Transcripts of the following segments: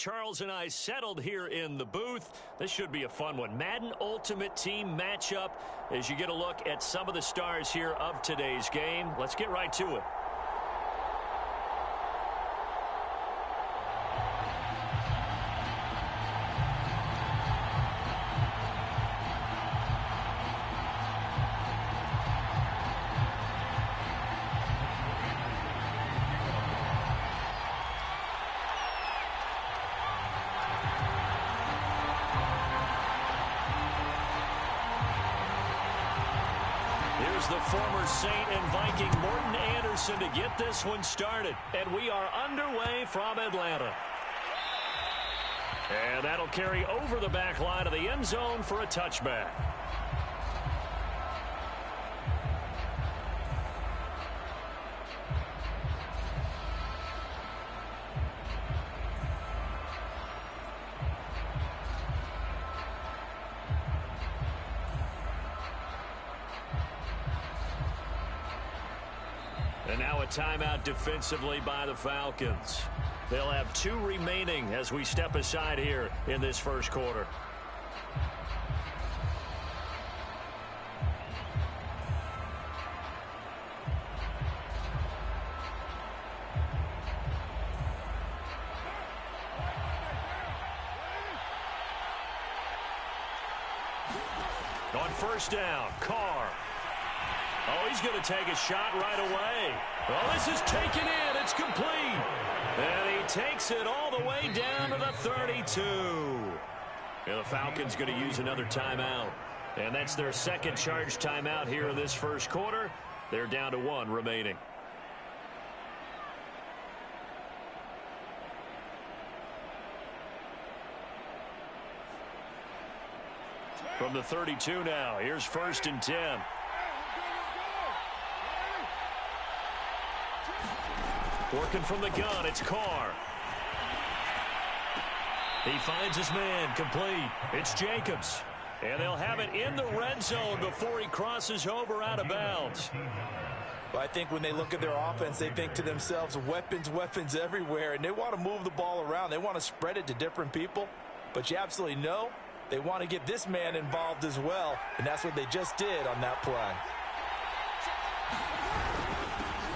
Charles and I settled here in the booth. This should be a fun one. Madden Ultimate Team matchup as you get a look at some of the stars here of today's game. Let's get right to it. The former Saint and Viking Morton Anderson to get this one started. And we are underway from Atlanta. And that'll carry over the back line of the end zone for a touchback. And now a timeout defensively by the Falcons. They'll have 2 remaining as we step aside here in this first quarter. On first down, Carr. Oh, he's going to take a shot right away. Oh, this is taken in. It's complete. And he takes it all the way down to the 32. And the Falcons going to use another timeout. And that's their second charge timeout here in this first quarter. They're down to 1 remaining. From the 32 now, here's 1st and 10. Working from the gun, it's Carr. He finds his man, complete. It's Jacobs. And they'll have it in the red zone before he crosses over out of bounds. Well, I think when they look at their offense, they think to themselves, weapons, weapons everywhere. And they want to move the ball around. They want to spread it to different people. But you absolutely know they want to get this man involved as well. And that's what they just did on that play.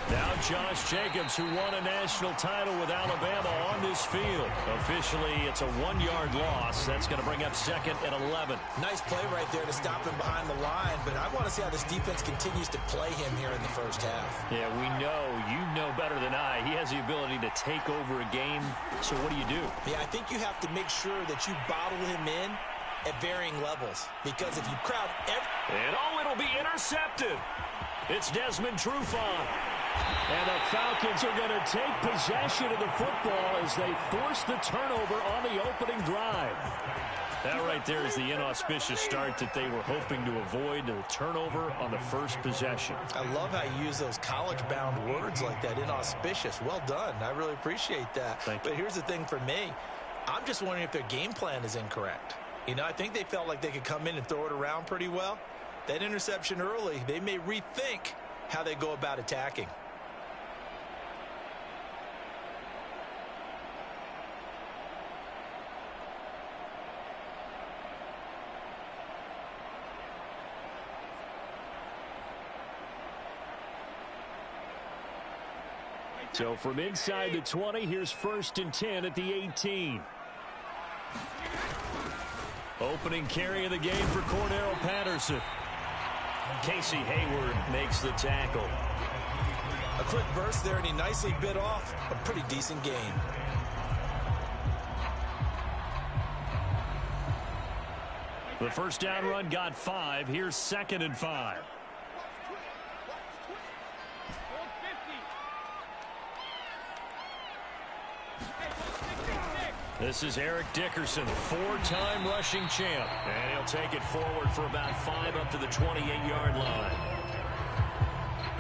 Now Josh Jacobs, who won a national title with Alabama on this field. Officially, it's a 1-yard loss. That's going to bring up 2nd and 11. Nice play right there to stop him behind the line, but I want to see how this defense continues to play him here in the first half. Yeah, we know. You know better than I. He has the ability to take over a game. So what do you do? Yeah, I think you have to make sure that you bottle him in at varying levels, because if you crowd and it'll be intercepted. It's Desmond Trufant. And the Falcons are going to take possession of the football as they force the turnover on the opening drive. That right there is the inauspicious start that they were hoping to avoid, the turnover on the first possession. I love how you use those college-bound words like that, inauspicious. Well done. I really appreciate that. But here's the thing for me. I'm just wondering if their game plan is incorrect. You know, I think they felt like they could come in and throw it around pretty well. That interception early, they may rethink how they go about attacking. So from inside the 20, here's 1st and 10 at the 18. Opening carry of the game for Cordarrelle Patterson. Casey Hayward makes the tackle. A quick burst there, and he nicely bit off a pretty decent gain. The first down run got 5. Here's 2nd and 5. This is Eric Dickerson, 4-time rushing champ. And he'll take it forward for about 5 up to the 28-yard line.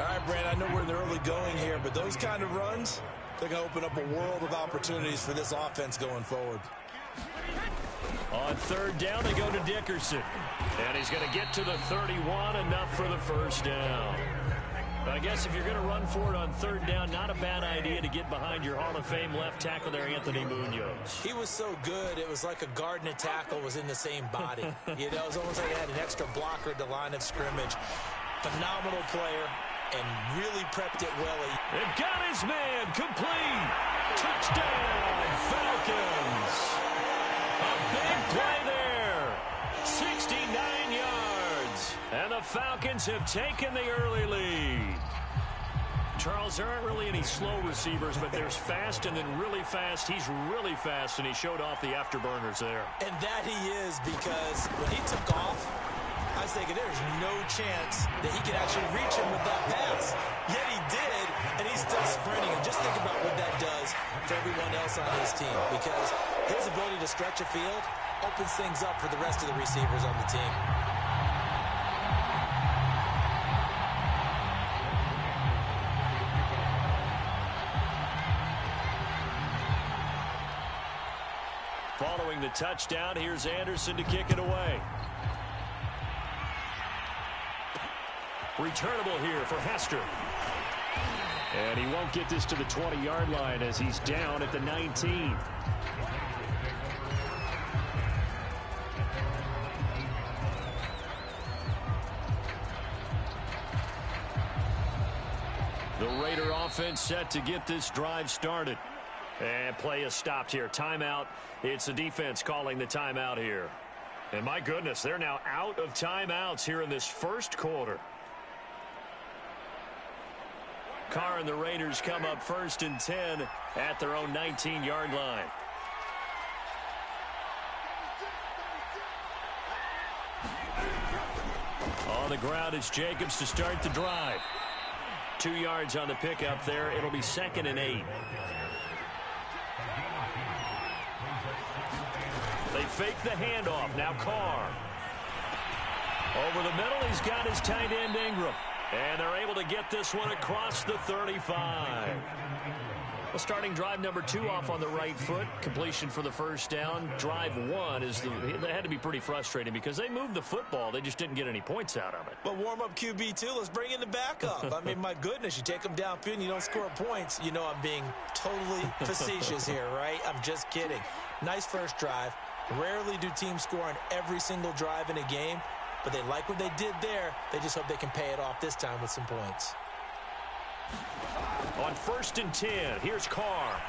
All right, Brand, I know we're in the early going here, but those kind of runs, they're going to open up a world of opportunities for this offense going forward. On 3rd down, they go to Dickerson. And he's going to get to the 31, enough for the first down. I guess if you're going to run for it on third down, not a bad idea to get behind your Hall of Fame left tackle there, Anthony Munoz. He was so good, it was like a guard and a tackle was in the same body. You know, it was almost like they had an extra blocker at the line of scrimmage. Phenomenal player and really prepped it well. They've got his man complete. Touchdown, Falcons. A big play there. 69 yards. And the Falcons have taken the early lead. Charles, there aren't really any slow receivers, but there's fast and then really fast. He's really fast, and he showed off the afterburners there. And that he is, because when he took off, I was thinking there's no chance that he could actually reach him with that pass. Yet he did, and he's still sprinting. And just think about what that does for everyone else on his team, because his ability to stretch a field opens things up for the rest of the receivers on the team. Following the touchdown, here's Anderson to kick it away. Returnable here for Hester. And he won't get this to the 20-yard line as he's down at the 19. The Raider offense set to get this drive started. And play is stopped here. Timeout. It's the defense calling the timeout here. And my goodness, they're now out of timeouts here in this first quarter. Carr and the Raiders come up 1st and 10 at their own 19-yard line. On the ground, it's Jacobs to start the drive. 2 yards on the pickup there. It'll be 2nd and 8. They fake the handoff. Now Carr. Over the middle, he's got his tight end Ingram. And they're able to get this one across the 35. Well, starting drive number 2 off on the right foot. Completion for the first down. Drive 1 is they had to be pretty frustrating because they moved the football. They just didn't get any points out of it. But warm-up QB2, let's bring in the backup. I mean, my goodness, you take them downfield and you don't score points. You know I'm being totally facetious here, right? I'm just kidding. Nice first drive. Rarely do teams score on every single drive in a game, but they like what they did there. They just hope they can pay it off this time with some points. On 1st and 10, here's Carr.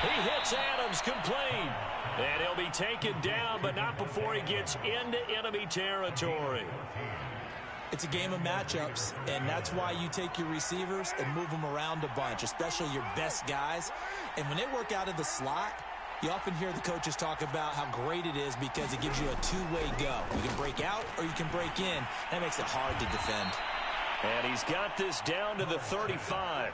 He hits Adams complete. And he'll be taken down, but not before he gets into enemy territory. It's a game of matchups, and that's why you take your receivers and move them around a bunch, especially your best guys. And when they work out of the slot, you often hear the coaches talk about how great it is because it gives you a two-way go. You can break out or you can break in. That makes it hard to defend. And he's got this down to the 35.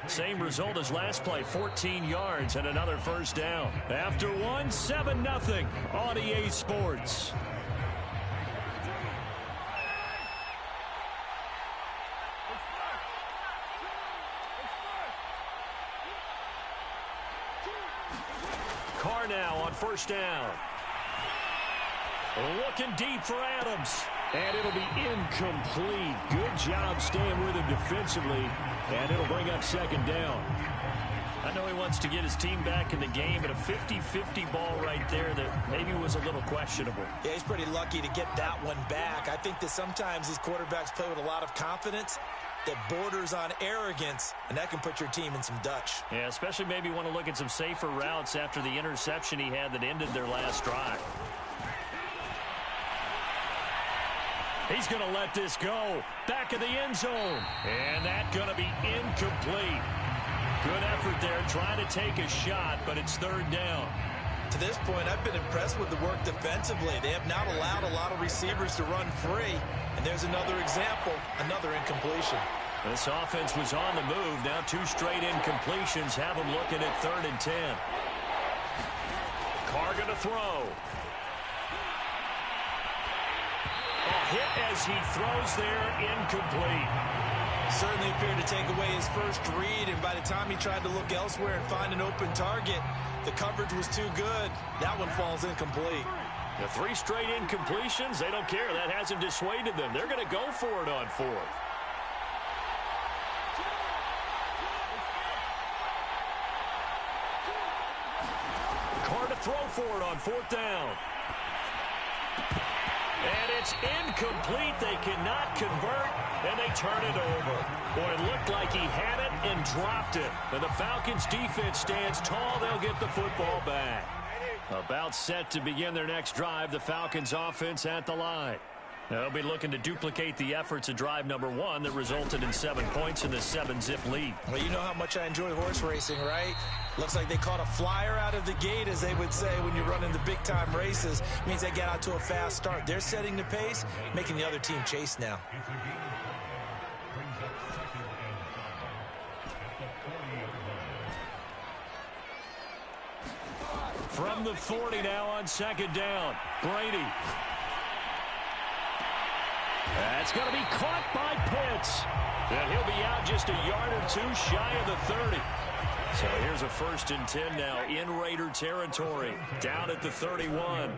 Same result as last play, 14 yards and another first down. After one, 7-0 on EA Sports. Carr now on first down. Looking deep for Adams. And it'll be incomplete. Good job staying with him defensively. And it'll bring up second down. I know he wants to get his team back in the game, but a 50-50 ball right there that maybe was a little questionable. Yeah, he's pretty lucky to get that one back. I think that sometimes these quarterbacks play with a lot of confidence that borders on arrogance, and that can put your team in some Dutch. Yeah, especially maybe want to look at some safer routes after the interception he had that ended their last drive. He's going to let this go. Back of the end zone. And that's going to be incomplete. Good effort there trying to take a shot, but it's third down. To this point, I've been impressed with the work defensively. They have not allowed a lot of receivers to run free. And there's another example, another incompletion. This offense was on the move. Now 2 straight incompletions have them looking at 3rd and 10. Carr going to throw. Hit as he throws there, incomplete. Certainly appeared to take away his first read, and by the time he tried to look elsewhere and find an open target, the coverage was too good. That one falls incomplete. The 3 straight incompletions, they don't care. That hasn't dissuaded them. They're going to go for it on 4th. for it on 4th down. And it's incomplete. They cannot convert, and they turn it over. Boy, it looked like he had it and dropped it. And the Falcons' defense stands tall. They'll get the football back. About set to begin their next drive, the Falcons' offense at the line. They'll be looking to duplicate the efforts of drive number 1 that resulted in 7 points in the 7-zip lead. Well, you know how much I enjoy horse racing, right? Looks like they caught a flyer out of the gate, as they would say when you're running the big-time races. It means they get out to a fast start. They're setting the pace, making the other team chase now. From the 40 now on 2nd down, Brady. That's going to be caught by Pitts. And he'll be out just a yard or 2 shy of the 30. So here's a 1st and 10 now in Raider territory, down at the 31.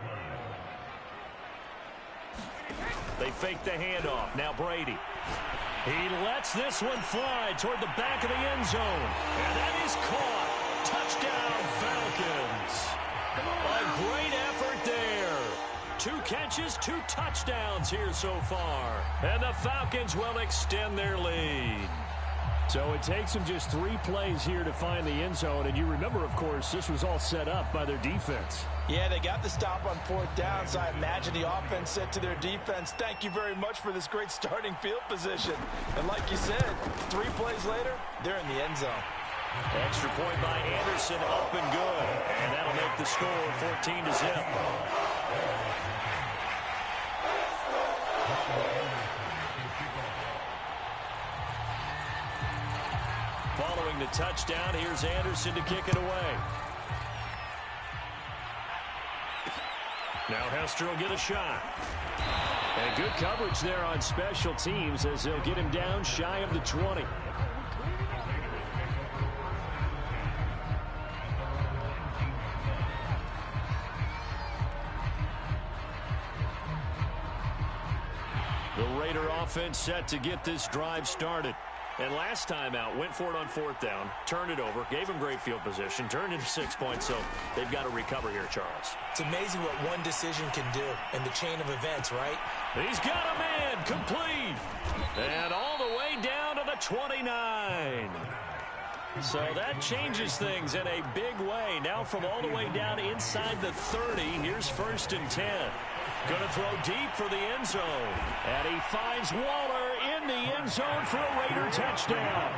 They fake the handoff. Now Brady. He lets this one fly toward the back of the end zone. And that is caught. Touchdown, Falcons. A great effort there. 2 catches, 2 touchdowns here so far. And the Falcons will extend their lead. So it takes them just 3 plays here to find the end zone. And you remember, of course, this was all set up by their defense. Yeah, they got the stop on 4th down, so I imagine the offense said to their defense, thank you very much for this great starting field position. And like you said, 3 plays later, they're in the end zone. Extra point by Anderson, up and good. And that'll make the score 14-0. Following the touchdown, here's Anderson to kick it away. Now Hester will get a shot. And good coverage there on special teams as they'll get him down shy of the 20. The Raider offense set to get this drive started. And last time out, went for it on 4th down, turned it over, gave him great field position, turned into 6 points, so they've got to recover here, Charles. It's amazing what one decision can do in the chain of events, right? He's got a man, complete, and all the way down to the 29. So that changes things in a big way. Now from all the way down inside the 30, here's 1st and 10. Going to throw deep for the end zone. And he finds Waller in the end zone for a Raider touchdown.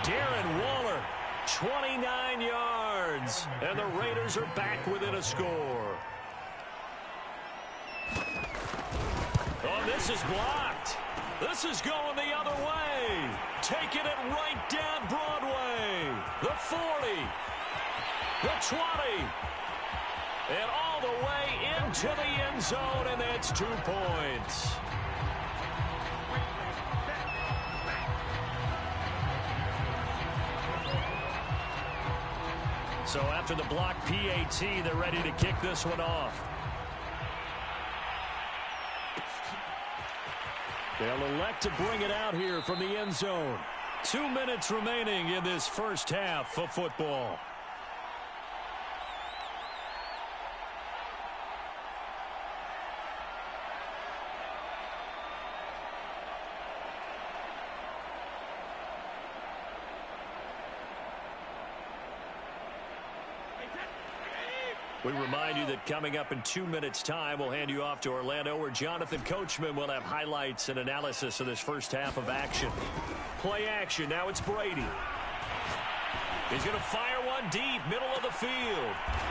Darren Waller, 29 yards. And the Raiders are back within a score. Oh, this is blocked. This is going the other way. Taking it right down Broadway. The 40. The 20. And all the way into the end zone, and that's 2 points. So after the block PAT, they're ready to kick this one off. They'll elect to bring it out here from the end zone. 2 minutes remaining in this first half of football. We remind you that coming up in 2 minutes' time, we'll hand you off to Orlando, where Jonathan Coachman will have highlights and analysis of this first half of action. Play action. Now it's Brady. He's going to fire one deep, middle of the field.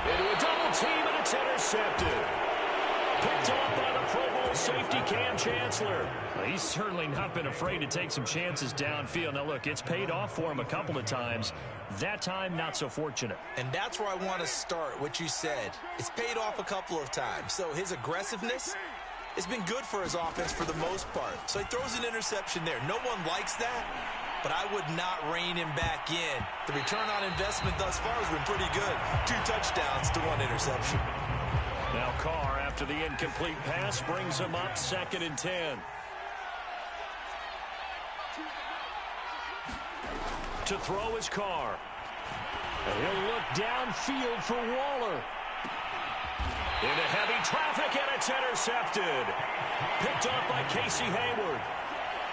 Into a double team, and it's intercepted. Picked off by the Pro Bowl safety Cam Chancellor. Well, he's certainly not been afraid to take some chances downfield. Now, look, it's paid off for him a couple of times. That time, not so fortunate. And that's where I want to start, what you said. It's paid off a couple of times. So his aggressiveness has been good for his offense for the most part. So he throws an interception there. No one likes that, but I would not rein him back in. The return on investment thus far has been pretty good. 2 touchdowns to 1 interception. Now Carr, after the incomplete pass, brings him up 2nd and 10. To throw is Carr. And he'll look downfield for Waller. Into heavy traffic, and it's intercepted. Picked off by Casey Hayward.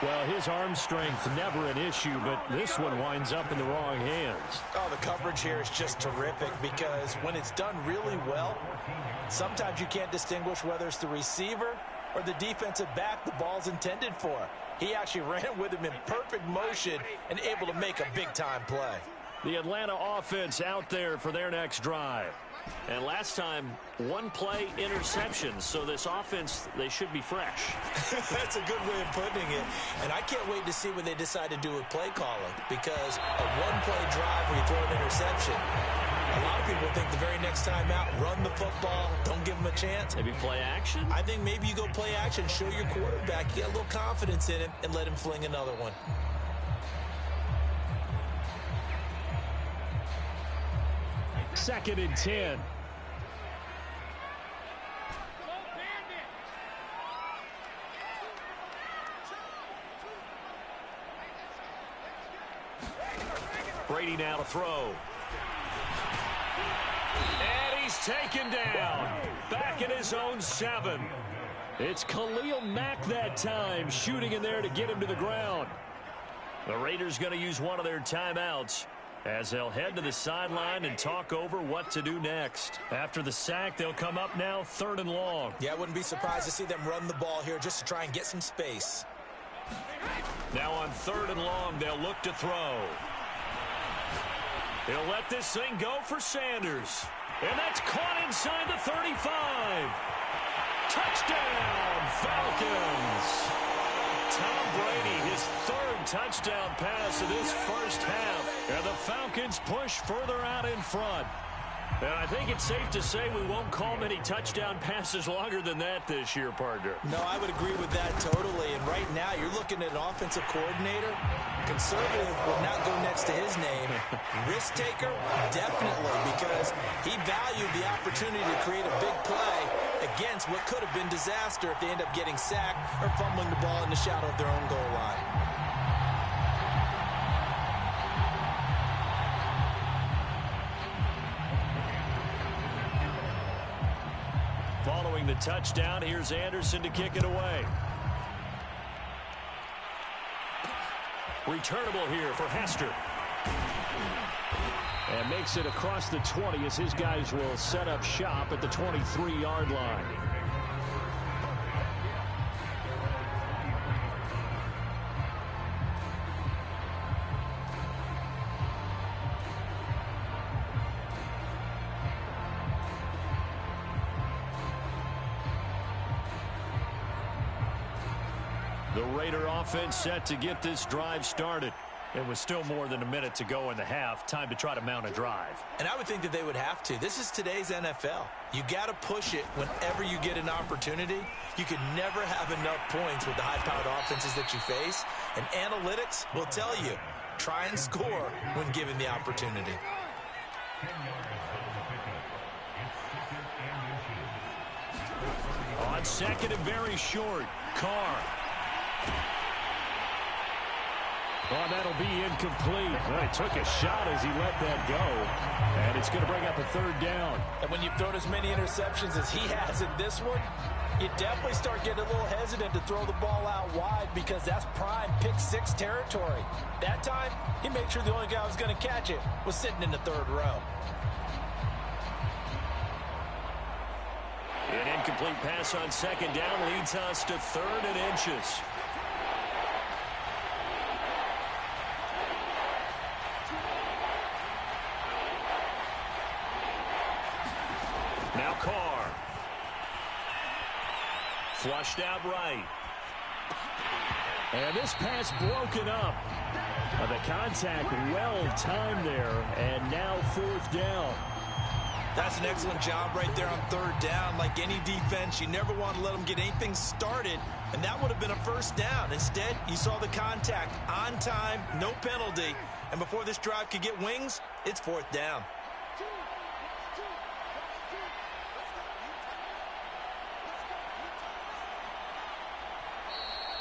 Well, his arm strength never an issue, but this one winds up in the wrong hands. Oh, the coverage here is just terrific because when it's done really well, sometimes you can't distinguish whether it's the receiver or the defensive back the ball's intended for. He actually ran with him in perfect motion and able to make a big-time play. The Atlanta offense out there for their next drive. And last time, one play interception. So this offense, they should be fresh. That's a good way of putting it. And I can't wait to see what they decide to do with play calling. Because a one-play drive where you throw an interception, a lot of people think the very next time out, run the football, don't give them a chance. Maybe play action? I think maybe you go play action, show your quarterback, get a little confidence in him, and let him fling another one. Second and 10. Brady now to throw. And he's taken down. Back in his own 7. It's Khalil Mack that time, shooting in there to get him to the ground. The Raiders going to use one of their timeouts as they'll head to the sideline and talk over what to do next. After the sack, they'll come up now 3rd and long. Yeah, I wouldn't be surprised to see them run the ball here just to try and get some space. Now on 3rd and long, they'll look to throw. He'll let this thing go for Sanders. And that's caught inside the 35. Touchdown, Falcons. Tom Brady, his 3rd touchdown pass of this first half. And the Falcons push further out in front. And I think it's safe to say we won't call many touchdown passes longer than that this year, partner. No, I would agree with that totally. And right now, you're looking at an offensive coordinator. Conservative would not go next to his name. Risk taker, definitely, because he valued the opportunity to create a big play against what could have been disaster if they end up getting sacked or fumbling the ball in the shadow of their own goal line. Following the touchdown, here's Anderson to kick it away. Returnable here for Hester. And makes it across the 20 as his guys will set up shop at the 23-yard line. The Raider offense set to get this drive started. It was still more than a minute to go in the half. Time to try to mount a drive. And I would think that they would have to. This is today's NFL. You got to push it whenever you get an opportunity. You can never have enough points with the high-powered offenses that you face. And analytics will tell you, try and score when given the opportunity. On second and very short, Carr. Oh, that'll be incomplete. Well, he took a shot as he let that go. And it's going to bring up a 3rd down. And when you've thrown as many interceptions as he has in this one, you definitely start getting a little hesitant to throw the ball out wide because that's prime pick 6 territory. That time, he made sure the only guy who was going to catch it was sitting in the 3rd row. An incomplete pass on 2nd down leads us to 3rd and inches. Now Carr. Flushed out right. And this pass broken up. The contact well timed there. And now 4th down. That's an excellent job right there on 3rd down. Like any defense, you never want to let them get anything started. And that would have been a 1st down. Instead, you saw the contact on time, no penalty. And before this drive could get wings, it's 4th down.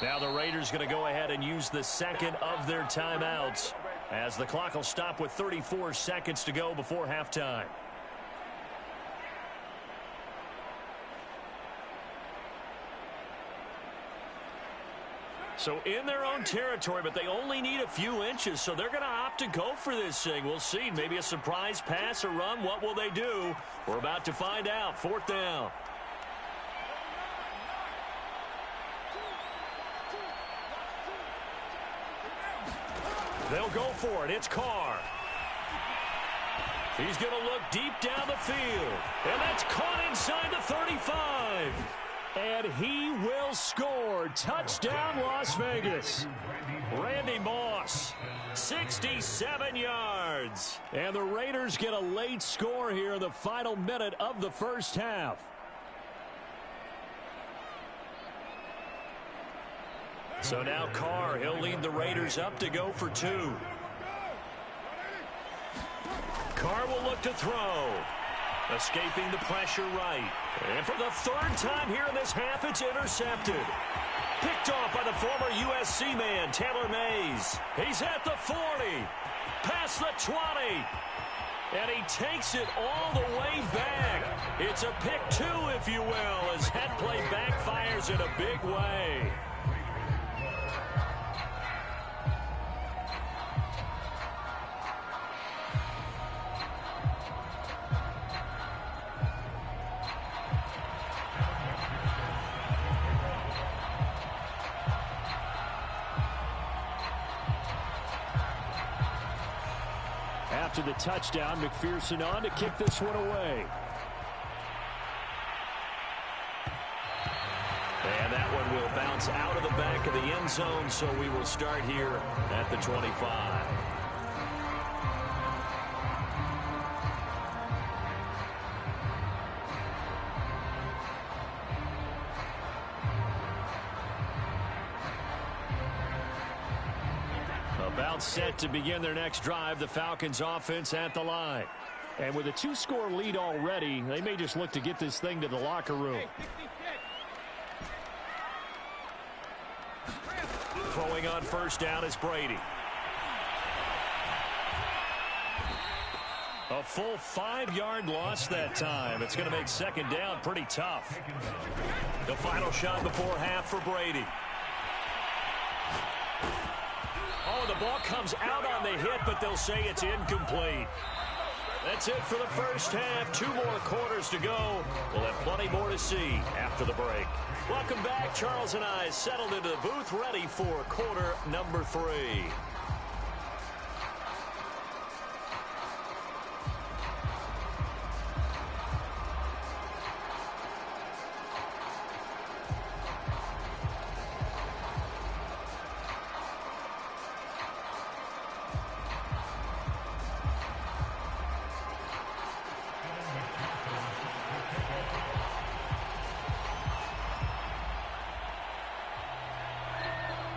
Now the Raiders going to go ahead and use the 2nd of their timeouts. as the clock will stop with 34 seconds to go before halftime. So in their own territory, but they only need a few inches, so they're going to opt to go for this thing. We'll see. Maybe a surprise pass or run. What will they do? We're about to find out. 4th down. They'll go for it. It's Carr. He's going to look deep down the field. And that's caught inside the 35. And he will score. Touchdown, Las Vegas. Randy Moss, 67 yards. And the Raiders get a late score here in the final minute of the first half. So now Carr, he'll lead the Raiders up to go for 2. Carr will look to throw. Escaping the pressure right. And for the 3rd time here in this half, it's intercepted. Picked off by the former USC man, Taylor Mays. He's at the 40. Past the 20. And he takes it all the way back. It's a pick 2, if you will, as that play backfires in a big way. After the touchdown, McPherson on to kick this one away. And that one will bounce out of the back of the end zone, so we will start here at the 25. About set to begin their next drive, the Falcons offense at the line. And with a 2-score lead already, they may just look to get this thing to the locker room. Throwing on 1st down is Brady. A full 5-yard loss that time. It's going to make 2nd down pretty tough. The final shot before half for Brady. Oh, the ball comes out on the hit, but they'll say it's incomplete. That's it for the first half. 2 more quarters to go. We'll have plenty more to see after the break. Welcome back. Charles and I settled into the booth, ready for quarter number 3.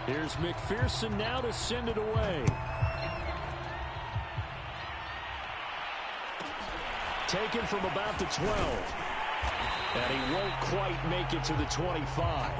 Here's McPherson now to send it away. Taken from about the 12. And he won't quite make it to the 25.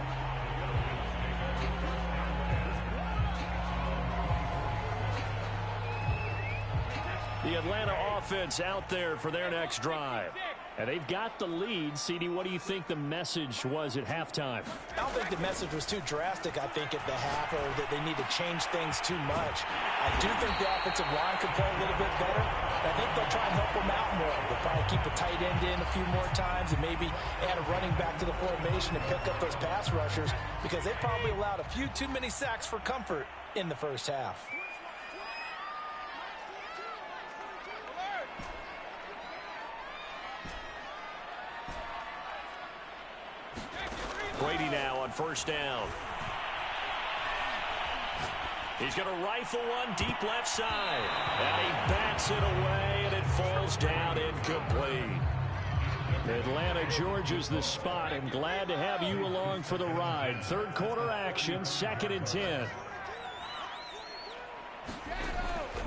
The Atlanta offense out there for their next drive. And they've got the lead. CD, what do you think the message was at halftime? I don't think the message was too drastic, I think, at the half, or that they need to change things too much. I do think the offensive line could play a little bit better. I think they'll try and help them out more. They'll probably keep a tight end in a few more times and maybe add a running back to the formation and pick up those pass rushers, because they probably allowed a few too many sacks for comfort in the first half. Brady now on 1st down. He's going to rifle one deep left side. And he bats it away, and it falls down incomplete. Atlanta, Georgia's the spot, and glad to have you along for the ride. 3rd quarter action, 2nd and 10.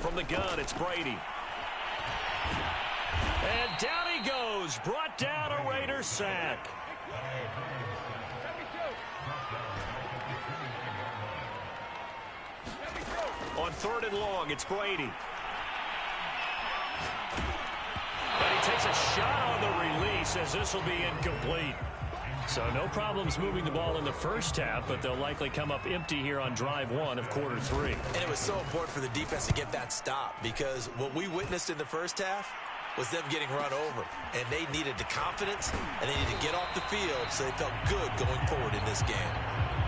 From the gun, it's Brady. And down he goes. Brought down a Raider sack. On third and long. It's Brady. And he takes a shot on the release as this will be incomplete. So no problems moving the ball in the first half, but they'll likely come up empty here on drive one of quarter three. And it was so important for the defense to get that stop because what we witnessed in the first half was them getting run over. And they needed the confidence, and they needed to get off the field so they felt good going forward in this game.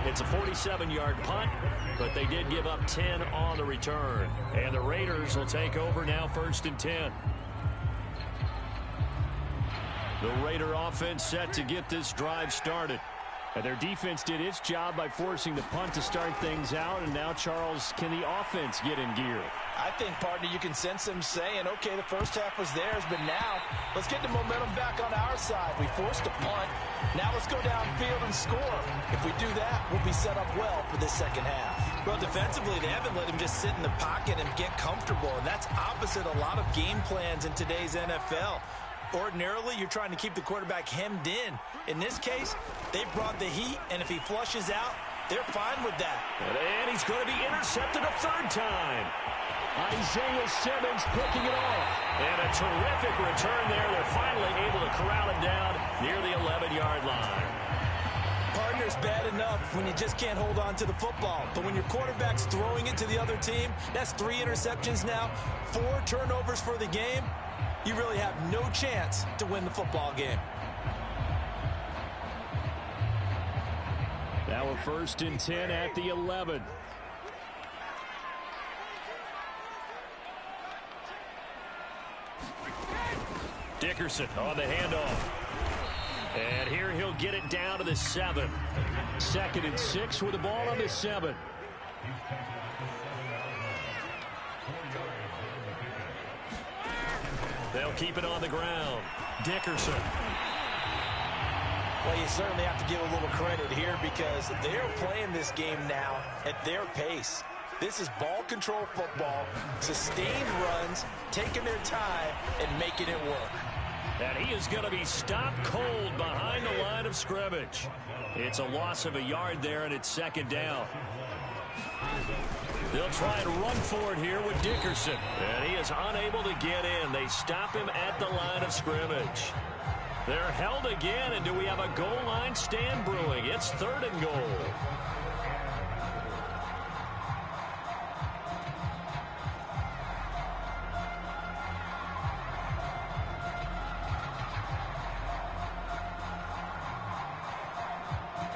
It's a 47-yard punt, but they did give up 10 on the return. And the Raiders will take over now, 1st and 10. The Raider offense set to get this drive started. And their defense did its job by forcing the punt to start things out. And now, Charles, can the offense get in gear? I think, partner, you can sense them saying, okay, the first half was theirs, but now let's get the momentum back on our side. We forced a punt. Now let's go downfield and score. If we do that, we'll be set up well for this second half. Well, defensively, they haven't let him just sit in the pocket and get comfortable. And that's opposite a lot of game plans in today's NFL. Ordinarily, you're trying to keep the quarterback hemmed in. In this case, they brought the heat, and if he flushes out, they're fine with that. And he's going to be intercepted a third time. Isaiah Simmons picking it off. And a terrific return there. They're finally able to corral it down near the 11-yard line. Partner's bad enough when you just can't hold on to the football. But when your quarterback's throwing it to the other team, that's 3 interceptions now, 4 turnovers for the game. You really have no chance to win the football game. Now we're 1st and 10 at the 11. Dickerson on the handoff. And here he'll get it down to the 7. 2nd and 6 with the ball on the 7. They'll keep it on the ground. Dickerson. Well, you certainly have to give a little credit here because they're playing this game now at their pace. This is ball control football, sustained runs, taking their time, and making it work. And he is going to be stopped cold behind the line of scrimmage. It's a loss of a yard there, and it's 2nd down. They'll try and run for it here with Dickerson. And he is unable to get in. They stop him at the line of scrimmage. They're held again, and do we have a goal line stand brewing? It's 3rd and goal.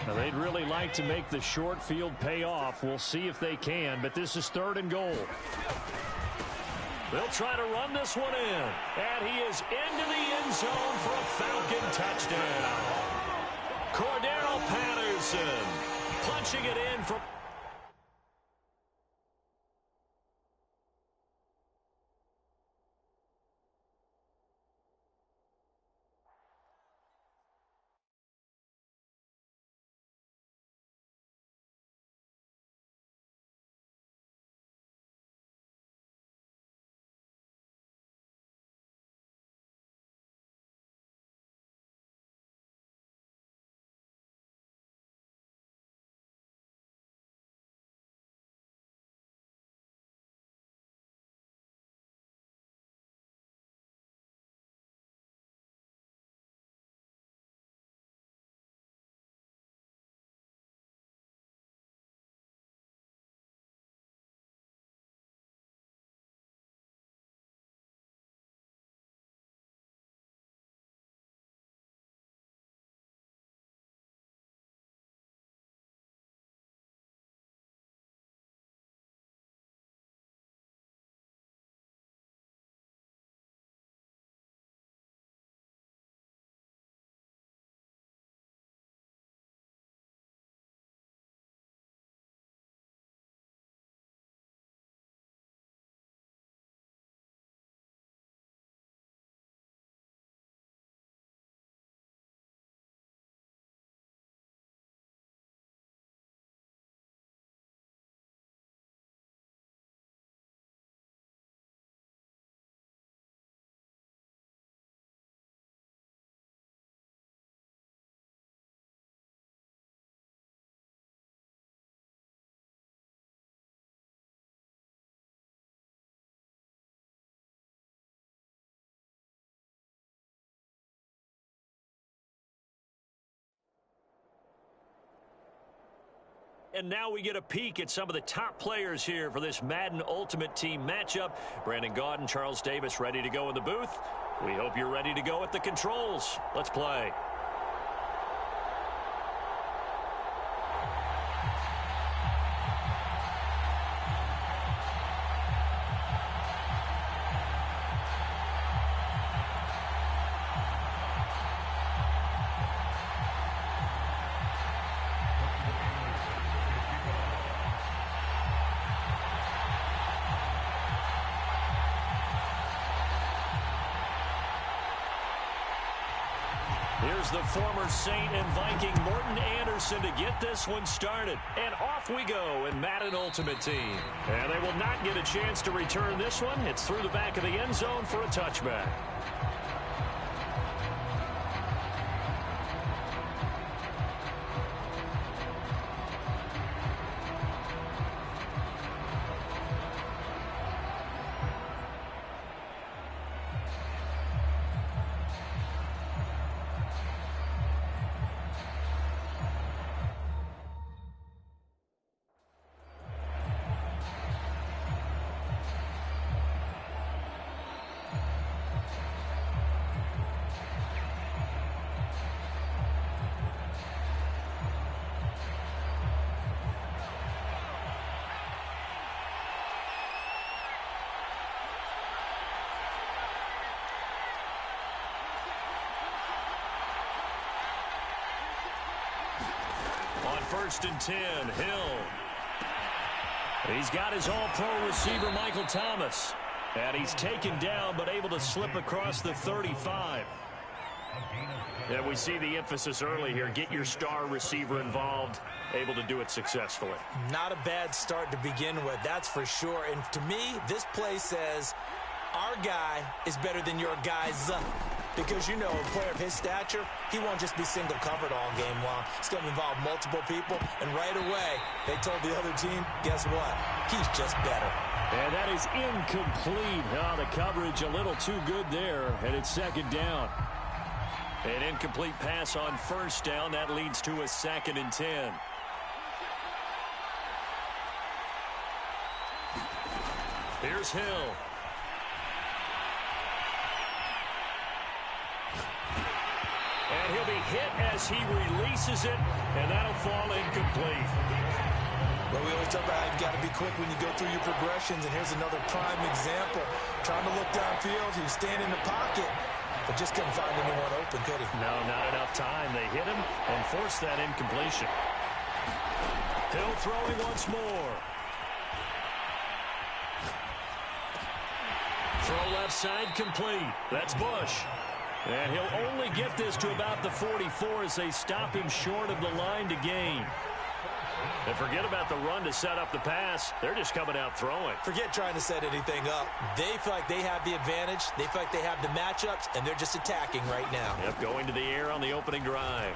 Now, they'd really like to make the short field pay off. We'll see if they can, but this is 3rd and goal. They'll try to run this one in. And he is into the end zone for a Falcon touchdown. Cordero Patterson punching it in from and now we get a peek at some of the top players here for this Madden Ultimate Team matchup. Brandon Gaudin, Charles Davis ready to go in the booth. We hope you're ready to go at the controls. Let's play. Here's the former Saint and Viking Morton Anderson to get this one started. And off we go in Madden Ultimate Team. And they will not get a chance to return this one. It's through the back of the end zone for a touchback. On 1st and 10, Hill. He's got his all-pro receiver, Michael Thomas. And he's taken down, but able to slip across the 35. And we see the emphasis early here. Get your star receiver involved, able to do it successfully. Not a bad start to begin with, that's for sure. And to me, this play says, our guy is better than your guy's. Because, you know, a player of his stature, he won't just be single covered all game long. It's going to involve multiple people. And right away, they told the other team, guess what? He's just better. And that is incomplete. Oh, the coverage a little too good there. And it's 2nd down. An incomplete pass on 1st down. That leads to a 2nd and 10. Here's Hill. And he'll be hit as he releases it, and that'll fall incomplete. Well, we always talk about how you've got to be quick when you go through your progressions, and here's another prime example. Trying to look downfield, he was standing in the pocket, but just couldn't find anyone open, could he? No, not enough time. They hit him and forced that incompletion. Hill throwing once more. Throw left side complete. That's Bush. And he'll only get this to about the 44 as they stop him short of the line to gain. And forget about the run to set up the pass. They're just coming out throwing. Forget trying to set anything up. They feel like they have the advantage. They feel like they have the matchups, and they're just attacking right now. Yep, going to the air on the opening drive.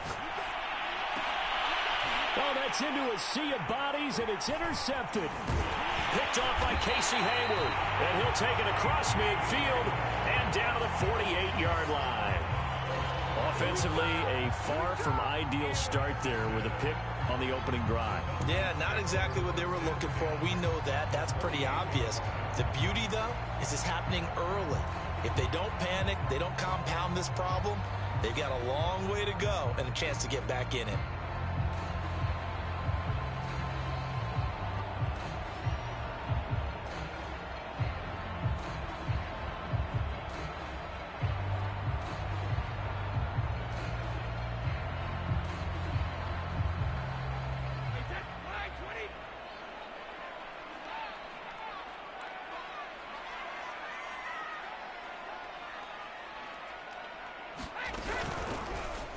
Oh, that's into a sea of bodies, and it's intercepted. Picked off by Casey Hayward. And he'll take it across midfield and down to the 48-yard line. Offensively, a far from ideal start there with a pick on the opening drive. Yeah, not exactly what they were looking for. We know that. That's pretty obvious. The beauty, though, is it's happening early. If they don't panic, they don't compound this problem, they've got a long way to go and a chance to get back in it.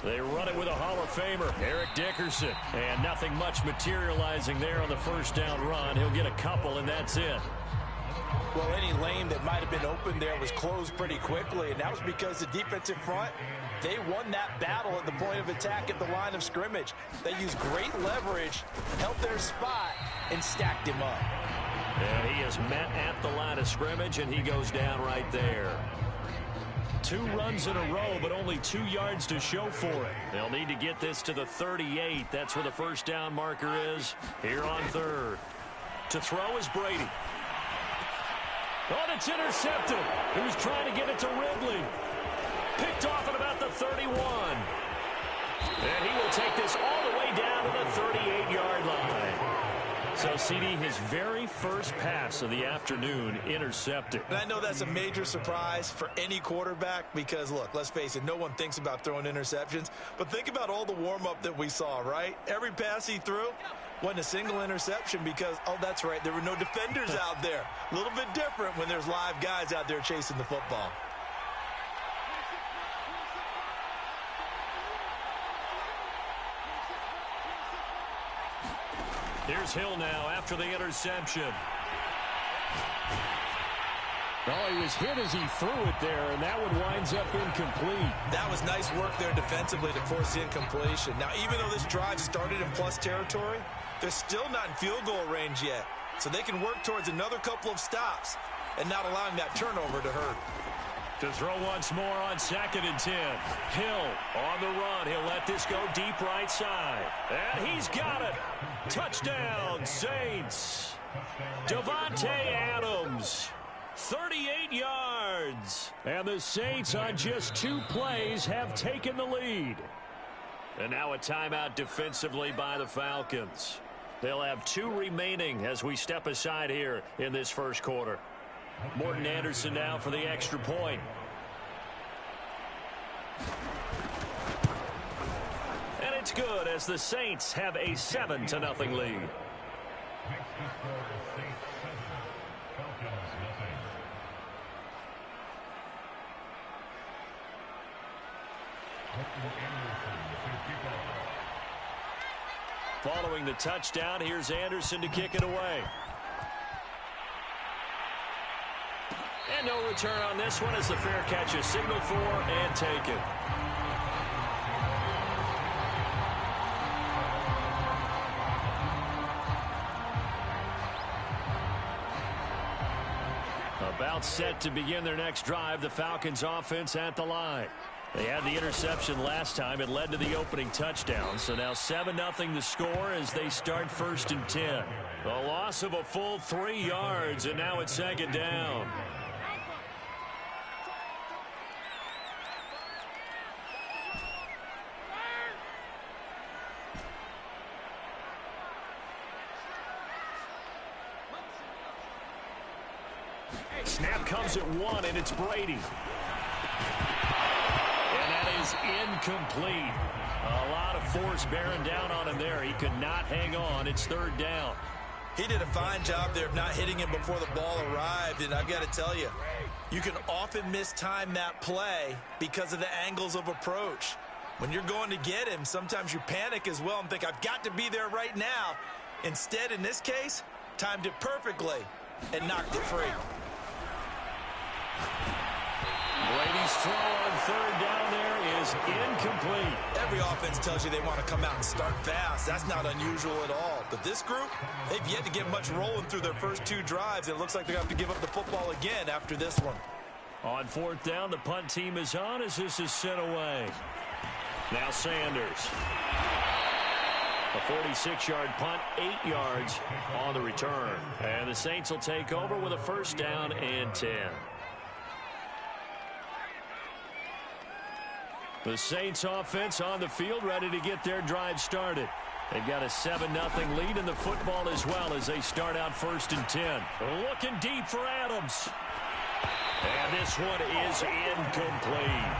They run it with a Hall of Famer, Eric Dickerson. And nothing much materializing there on the 1st down run. He'll get a couple, and that's it. Well, any lane that might have been open there was closed pretty quickly, and that was because the defensive front, they won that battle at the point of attack at the line of scrimmage. They used great leverage, held their spot, and stacked him up. And he is met at the line of scrimmage, and he goes down right there. 2 runs in a row, but only 2 yards to show for it. They'll need to get this to the 38. That's where the first down marker is here on 3rd. To throw is Brady. Oh, it's intercepted. He was trying to get it to Ridley. Picked off at about the 31. And he will take this all the way down to the 38-yard line. So, CD, his very first pass of the afternoon intercepted. And I know that's a major surprise for any quarterback because, look, let's face it, no one thinks about throwing interceptions. But think about all the warm-up that we saw, right? Every pass he threw wasn't a single interception because, oh, that's right, there were no defenders out there. A little bit different when there's live guys out there chasing the football. Here's Hill now after the interception. Oh, he was hit as he threw it there, and that one winds up incomplete. That was nice work there defensively to force the incompletion. Now, even though this drive started in plus territory, they're still not in field goal range yet. So they can work towards another couple of stops and not allowing that turnover to hurt. To throw once more on 2nd and 10. Hill on the run. He'll let this go deep right side. And he's got it. Touchdown, Saints. Davante Adams. 38 yards. And the Saints on just 2 plays have taken the lead. And now a timeout defensively by the Falcons. They'll have 2 remaining as we step aside here in this first quarter. Morton Anderson now for the extra point. And it's good as the Saints have a 7-0 lead. Following the touchdown, here's Anderson to kick it away. And no return on this one as the fair catch is signaled for and taken. About set to begin their next drive, the Falcons offense at the line. They had the interception last time. It led to the opening touchdown. So now 7-0 the score as they start 1st and 10. The loss of a full 3 yards, and now it's 2nd down. Snap comes at 1, and it's Brady. And that is incomplete. A lot of force bearing down on him there. He could not hang on. It's 3rd down. He did a fine job there of not hitting him before the ball arrived. And I've got to tell you, you can often mistime that play because of the angles of approach. When you're going to get him, sometimes you panic as well and think, I've got to be there right now. Instead, in this case, timed it perfectly and knocked it free. Brady's throw on 3rd down there is incomplete. Every offense tells you they want to come out and start fast. That's not unusual at all. But this group, they've yet to get much rolling through their first 2 drives. It looks like they're going to have to give up the football again after this one. On 4th down, the punt team is on as this is sent away. Now Sanders. A 46-yard punt, 8 yards on the return. And the Saints will take over with a 1st down and 10. The Saints offense on the field ready to get their drive started. They've got a 7-0 lead in the football as well as they start out 1st and 10. Looking deep for Adams. And this one is incomplete.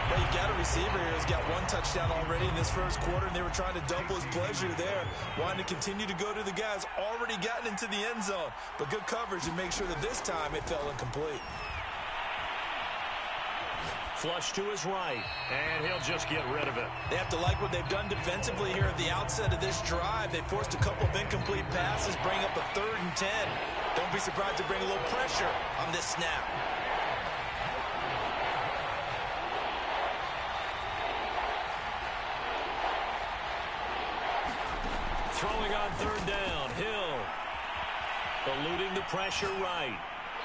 Well, you've got a receiver here who's got 1 touchdown already in this first quarter, and they were trying to double his pleasure there, wanting to continue to go to the guys already gotten into the end zone. But good coverage and make sure that this time it fell incomplete. Flush to his right, and he'll just get rid of it. They have to like what they've done defensively here at the outset of this drive. They forced a couple of incomplete passes, bring up a 3rd and 10. Don't be surprised to bring a little pressure on this snap. Throwing on 3rd down, Hill. Eluding the pressure right.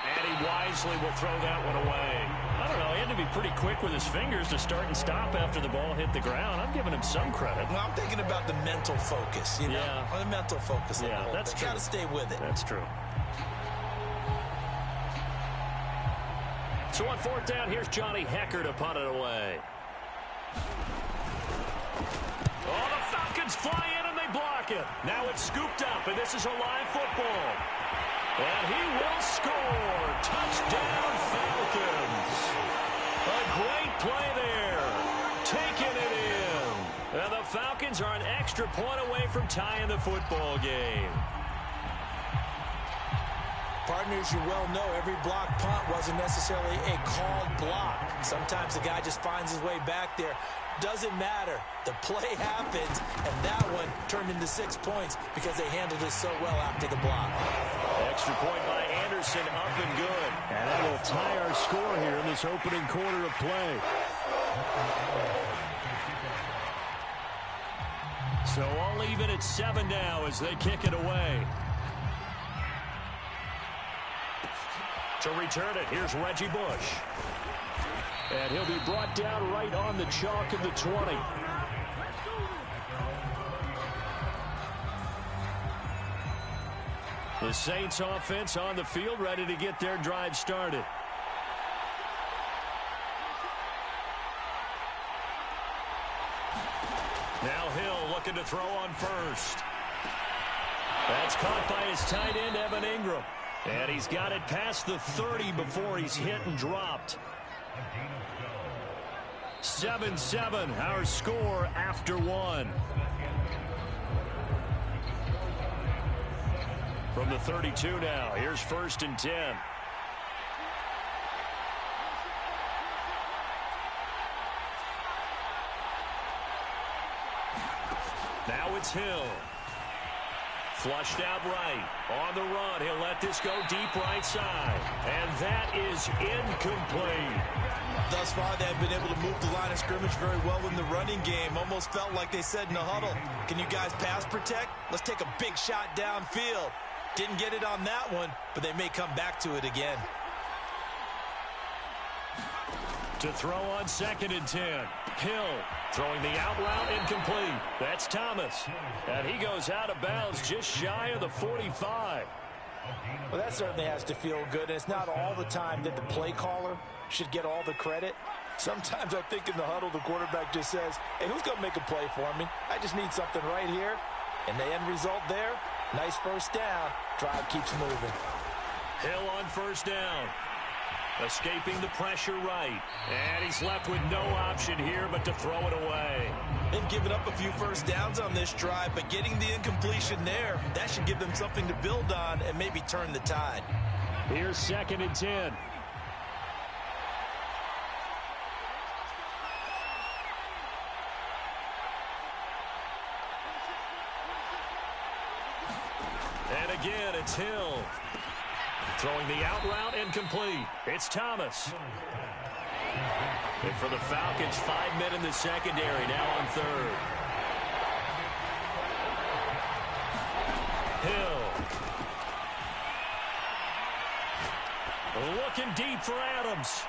And he wisely will throw that one away. I don't know, he had to be pretty quick with his fingers to start and stop after the ball hit the ground. I'm giving him some credit. Well, I'm thinking about the mental focus, you know? Yeah. The mental focus. Yeah, that's true. Got to stay with it. That's true. So on fourth down, here's Johnny Hecker to punt it away. Oh, the Falcons fly in and they block it. Now it's scooped up, and this is a live football. And he will score. Touchdown, Falcons. A great play there. Taking it in. And the Falcons are an extra point away from tying the football game. Partners, you well know every block punt wasn't necessarily a called block. Sometimes the guy just finds his way back there. Doesn't matter. The play happens, and that one turned into 6 points because they handled it so well after the block. Extra point by Anderson, up and good. And that will tie our score here in this opening quarter of play. So all even at 7 now as they kick it away. To return it, here's Reggie Bush. And he'll be brought down right on the chalk of the 20. The Saints offense on the field, ready to get their drive started. Now Hill looking to throw on first. That's caught by his tight end, Evan Ingram. And he's got it past the 30 before he's hit and dropped. 7-7, our score after one. From the 32 now, here's 1st and 10. Now it's Hill. Flushed out right. On the run. He'll let this go deep right side. And that is incomplete. Thus far, they've been able to move the line of scrimmage very well in the running game. Almost felt like they said in the huddle, can you guys pass protect? Let's take a big shot downfield. Didn't get it on that one, but they may come back to it again. To throw on 2nd and 10. Hill throwing the out route incomplete. That's Thomas. And he goes out of bounds just shy of the 45. Well, that certainly has to feel good. And it's not all the time that the play caller should get all the credit. Sometimes I think in the huddle, the quarterback just says, hey, who's going to make a play for me? I just need something right here. And the end result there, nice first down. Drive keeps moving. Hill on 1st down. Escaping the pressure right. And he's left with no option here but to throw it away. They've given up a few first downs on this drive, but getting the incompletion there, that should give them something to build on and maybe turn the tide. Here's 2nd and 10. And again, it's Hill. Throwing the out route incomplete. It's Thomas. And for the Falcons, 5 men in the secondary, now on 3rd. Hill. Looking deep for Adams.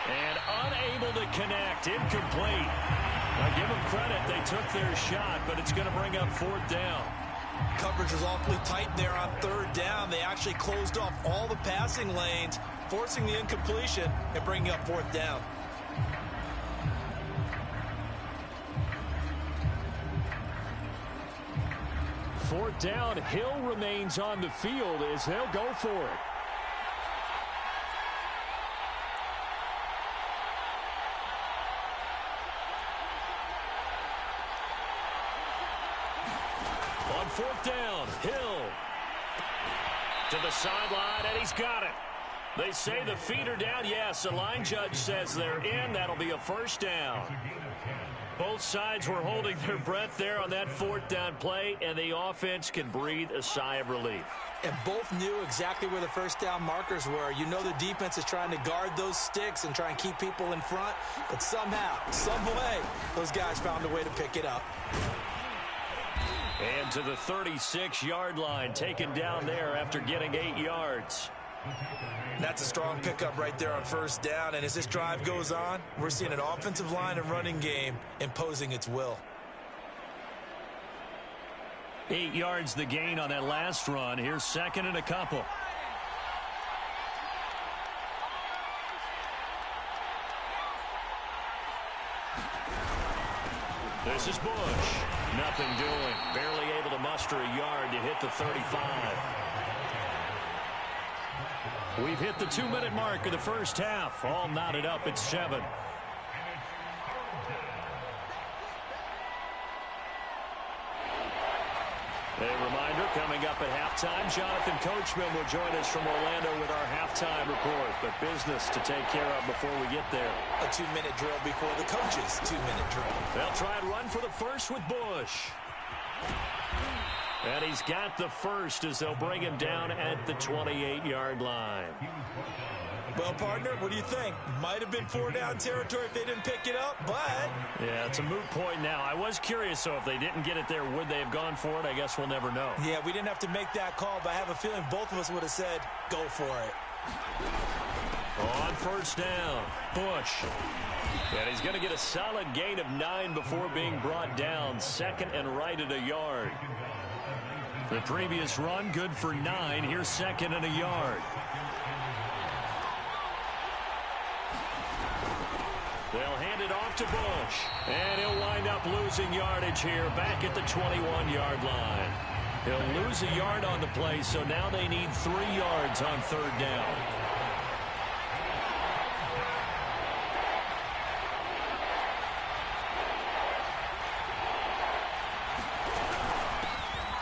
And unable to connect. Incomplete. I give them credit. They took their shot, but it's going to bring up 4th down. Coverage was awfully tight there on 3rd down. They actually closed off all the passing lanes, forcing the incompletion and bringing up 4th down. Fourth down, Hill remains on the field as they'll go for it. On 4th down, Hill to the sideline, and he's got it. They say the feet are down. Yes, the line judge says they're in. That'll be a 1st down. Both sides were holding their breath there on that 4th down play, and the offense can breathe a sigh of relief. And both knew exactly where the 1st down markers were. You know the defense is trying to guard those sticks and try and keep people in front, but somehow, some way, those guys found a way to pick it up. And to the 36-yard line, taken down there after getting 8 yards. That's a strong pickup right there on first down. And as this drive goes on, we're seeing an offensive line and running game imposing its will. 8 yards the gain on that last run. Here's second and a couple. This is Bush. Nothing doing. Barely able to muster a yard to hit the 35. We've hit the 2-minute mark of the first half. All knotted up at 7. A reminder, coming up at halftime, Jonathan Coachman will join us from Orlando with our halftime report. But business to take care of before we get there. A 2-minute drill before the coach's 2-minute drill. They'll try and run for the first with Bush. And he's got the first as they'll bring him down at the 28-yard line. Well, partner, what do you think? Might have been 4-down territory if they didn't pick it up, but... Yeah, it's a moot point now. I was curious, so if they didn't get it there, would they have gone for it? I guess we'll never know. Yeah, we didn't have to make that call, but I have a feeling both of us would have said, go for it. On first down, Bush. And he's going to get a solid gain of 9 before being brought down. Second and right at a yard. The previous run, good for 9. Here's second and a yard. They'll hand it off to Bush. And he'll wind up losing yardage here back at the 21-yard line. He'll lose a yard on the play, so now they need 3 yards on third down.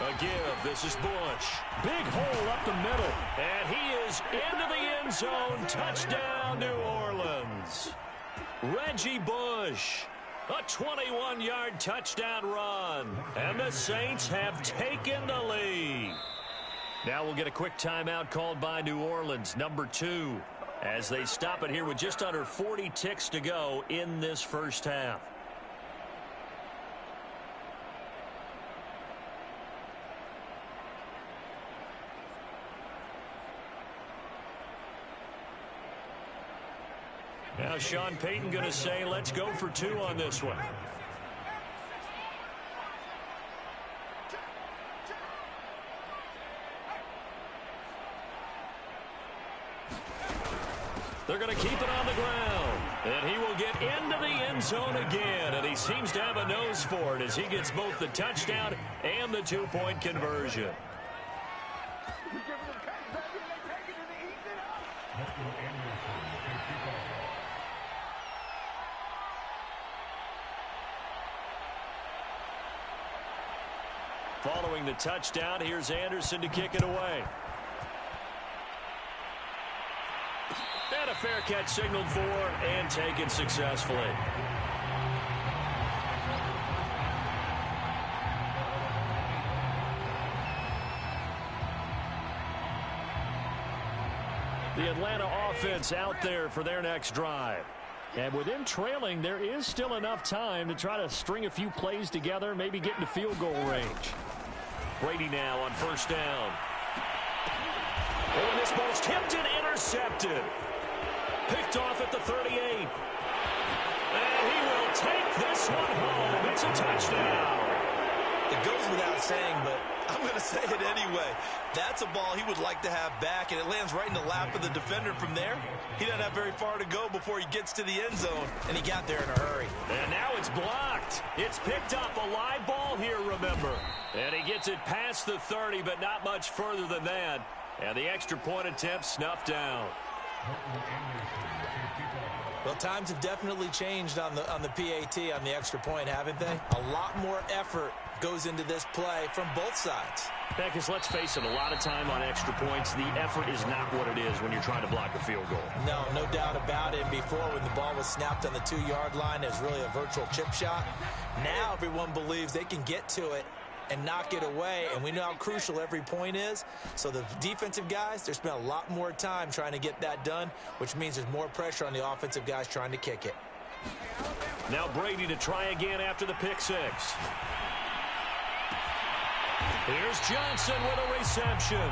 A give. This is Bush. Big hole up the middle. And he is into the end zone. Touchdown, New Orleans. Reggie Bush. A 21-yard touchdown run. And the Saints have taken the lead. Now we'll get a quick timeout called by New Orleans, number 2, as they stop it here with just under 40 ticks to go in this first half. Now Sean Payton going to say, let's go for 2 on this one. They're going to keep it on the ground. And he will get into the end zone again. And he seems to have a nose for it as he gets both the touchdown and the 2-point conversion. Following the touchdown, here's Anderson to kick it away. And a fair catch signaled for and taken successfully. The Atlanta offense out there for their next drive. And with them trailing, there is still enough time to try to string a few plays together, maybe get into field goal range. Brady now on first down. And this ball's tipped and intercepted. Picked off at the 38. And he will take this one home. It's a touchdown. It goes without saying, but I'm going to say it anyway. That's a ball he would like to have back, and it lands right in the lap of the defender from there. He doesn't have very far to go before he gets to the end zone, and he got there in a hurry. And now it's blocked. It's picked up. A live ball here, remember. And he gets it past the 30, but not much further than that. And the extra point attempt snuffed down. Well, times have definitely changed on the PAT, on the extra point, haven't they? A lot more effort goes into this play from both sides. Yeah, because let's face it, a lot of time on extra points, the effort is not what it is when you're trying to block a field goal. No doubt about it. Before, when the ball was snapped on the 2-yard line, it was really a virtual chip shot. Now everyone believes they can get to it and knock it away, and we know how crucial every point is. So the defensive guys, they spent a lot more time trying to get that done, which means there's more pressure on the offensive guys trying to kick it. Now Brady to try again after the pick six. Here's Johnson with a reception.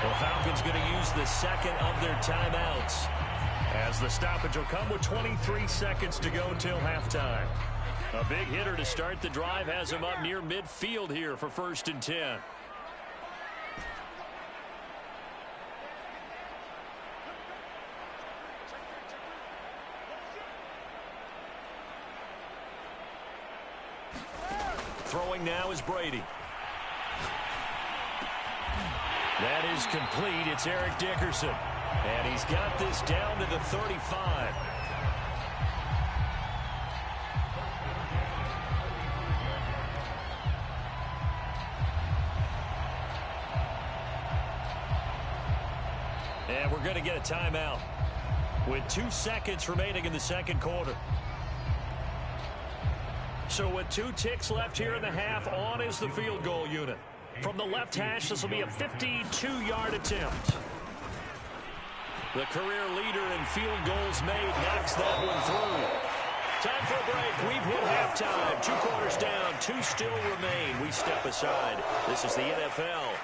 The Falcons going to use the second of their timeouts, as the stoppage will come with 23 seconds to go till halftime. A big hitter to start the drive has him up near midfield here for 1st and 10. Throwing now is Brady. That is complete. It's Eric Dickerson. And he's got this down to the 35. And we're going to get a timeout with 2 seconds remaining in the second quarter. So with 2 ticks left here in the half, on is the field goal unit. From the left hash, this will be a 52-yard attempt. The career leader in field goals made knocks that one through. Time for a break. We've hit halftime. 2 quarters down. 2 still remain. We step aside. This is the NFL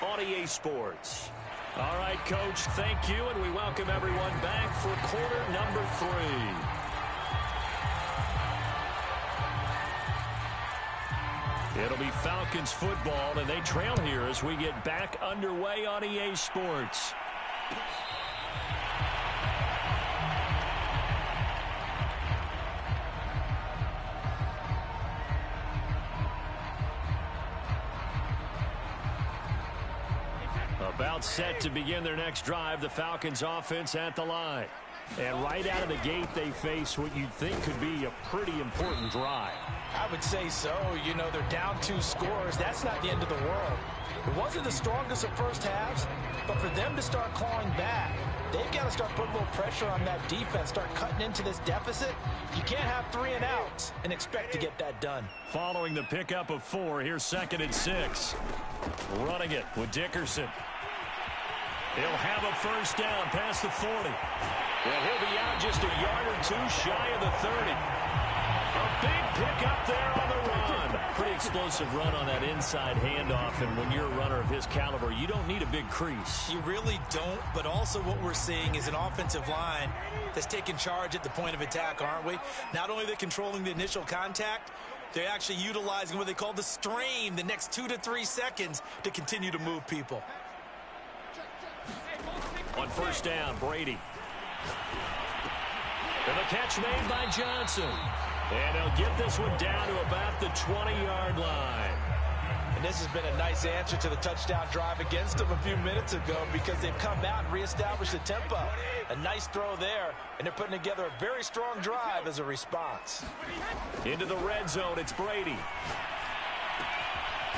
on EA Sports. All right, Coach, thank you, and we welcome everyone back for quarter number 3. It'll be Falcons football, and they trail here as we get back underway on EA Sports. About set to begin their next drive, the Falcons offense at the line. And right out of the gate, they face what you'd think could be a pretty important drive. I would say so. You know, they're down 2 scores. That's not the end of the world. It wasn't the strongest of first halves, but for them to start clawing back, they've got to start putting a little pressure on that defense, start cutting into this deficit. You can't have 3 and outs and expect to get that done. Following the pickup of 4, here's 2nd and 6. Running it with Dickerson. He'll have a first down past the 40. And he'll be out just a yard or 2 shy of the 30. A big pickup there on the run. Pretty explosive run on that inside handoff, and when you're a runner of his caliber, you don't need a big crease. You really don't, but also what we're seeing is an offensive line that's taking charge at the point of attack, aren't we? Not only are they controlling the initial contact, they're actually utilizing what they call the strain, the next 2 to 3 seconds, to continue to move people. On first down, Brady. And the catch made by Johnson. And he'll get this one down to about the 20-yard line. And this has been a nice answer to the touchdown drive against them a few minutes ago, because they've come out and reestablished the tempo. A nice throw there, and they're putting together a very strong drive as a response. Into the red zone, it's Brady.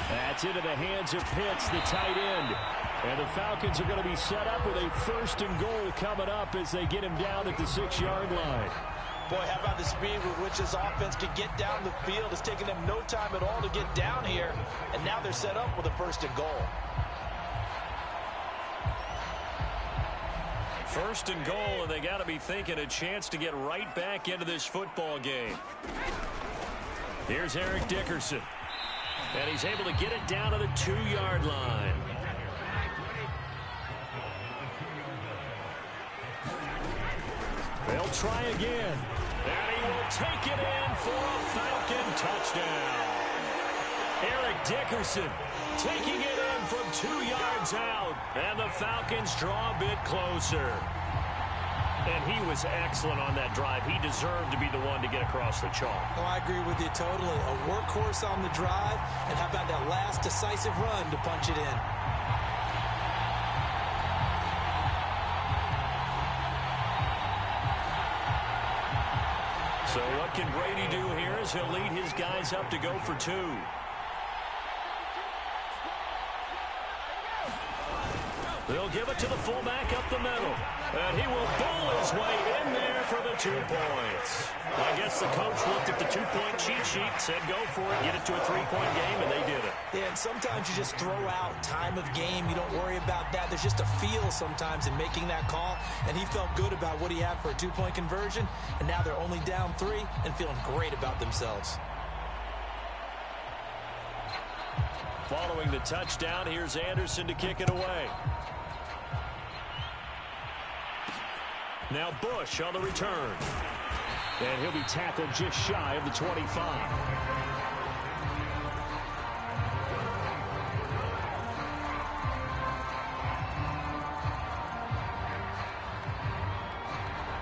That's into the hands of Pitts, the tight end. And the Falcons are going to be set up with a 1st and goal coming up as they get him down at the 6-yard line. Boy, how about the speed with which this offense can get down the field? It's taken them no time at all to get down here, and now they're set up with a 1st and goal. 1st and goal, and they got to be thinking a chance to get right back into this football game. Here's Eric Dickerson. And he's able to get it down to the 2-yard line. They'll try again. And he will take it in for a Falcon touchdown. Eric Dickerson taking it in from 2 yards out. And the Falcons draw a bit closer. And he was excellent on that drive. He deserved to be the one to get across the chalk. Oh, I agree with you totally. A workhorse on the drive. And how about that last decisive run to punch it in? So what can Brady do here is he'll lead his guys up to go for 2. They'll give it to the fullback up the middle. And he will bowl his way in there for the 2 points. I guess the coach looked at the 2-point cheat sheet, said go for it, get it to a 3-point game, and they did it. Yeah, and sometimes you just throw out time of game. You don't worry about that. There's just a feel sometimes in making that call, and he felt good about what he had for a 2-point conversion, and now they're only down 3 and feeling great about themselves. Following the touchdown, here's Anderson to kick it away. Now Bush on the return. And he'll be tackled just shy of the 25.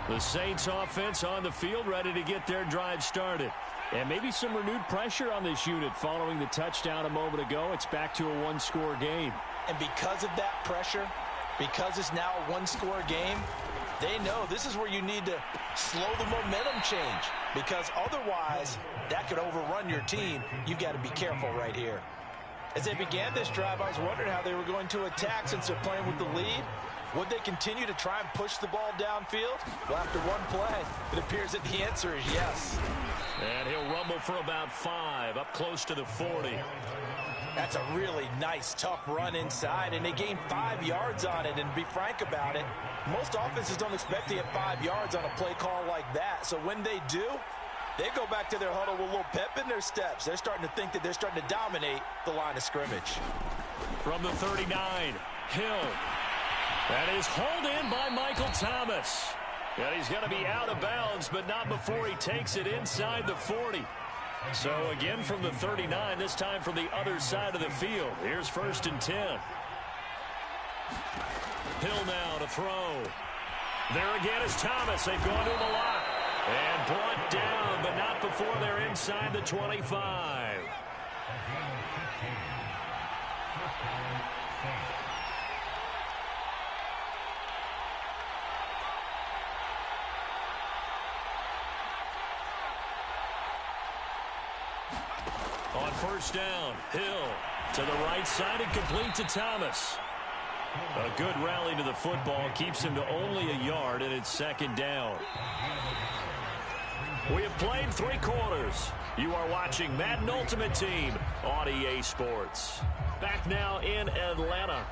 The Saints offense on the field, ready to get their drive started. And maybe some renewed pressure on this unit following the touchdown a moment ago. It's back to a one-score game. And because of that pressure, because it's now a one-score game, they know this is where you need to slow the momentum change, because otherwise that could overrun your team. You've got to be careful right here. As they began this drive, I was wondering how they were going to attack since they're playing with the lead. Would they continue to try and push the ball downfield? Well, after one play, it appears that the answer is yes. And he'll rumble for about 5, up close to the 40. That's a really nice, tough run inside, and they gained 5 yards on it. And to be frank about it, most offenses don't expect to get 5 yards on a play call like that. So when they do, they go back to their huddle with a little pep in their steps. They're starting to think that they're starting to dominate the line of scrimmage. From the 39, Hill. That is hauled in by Michael Thomas. And he's going to be out of bounds, but not before he takes it inside the 40. So again from the 39, this time from the other side of the field. Here's 1st and 10. Hill now to throw. There again is Thomas. They've gone to him a lot. And brought down, but not before they're inside the 25. On 1st down, Hill to the right side and complete to Thomas. A good rally to the football keeps him to only a yard, and it's 2nd down. We have played 3 quarters. You are watching Madden Ultimate Team on EA Sports. Back now in Atlanta.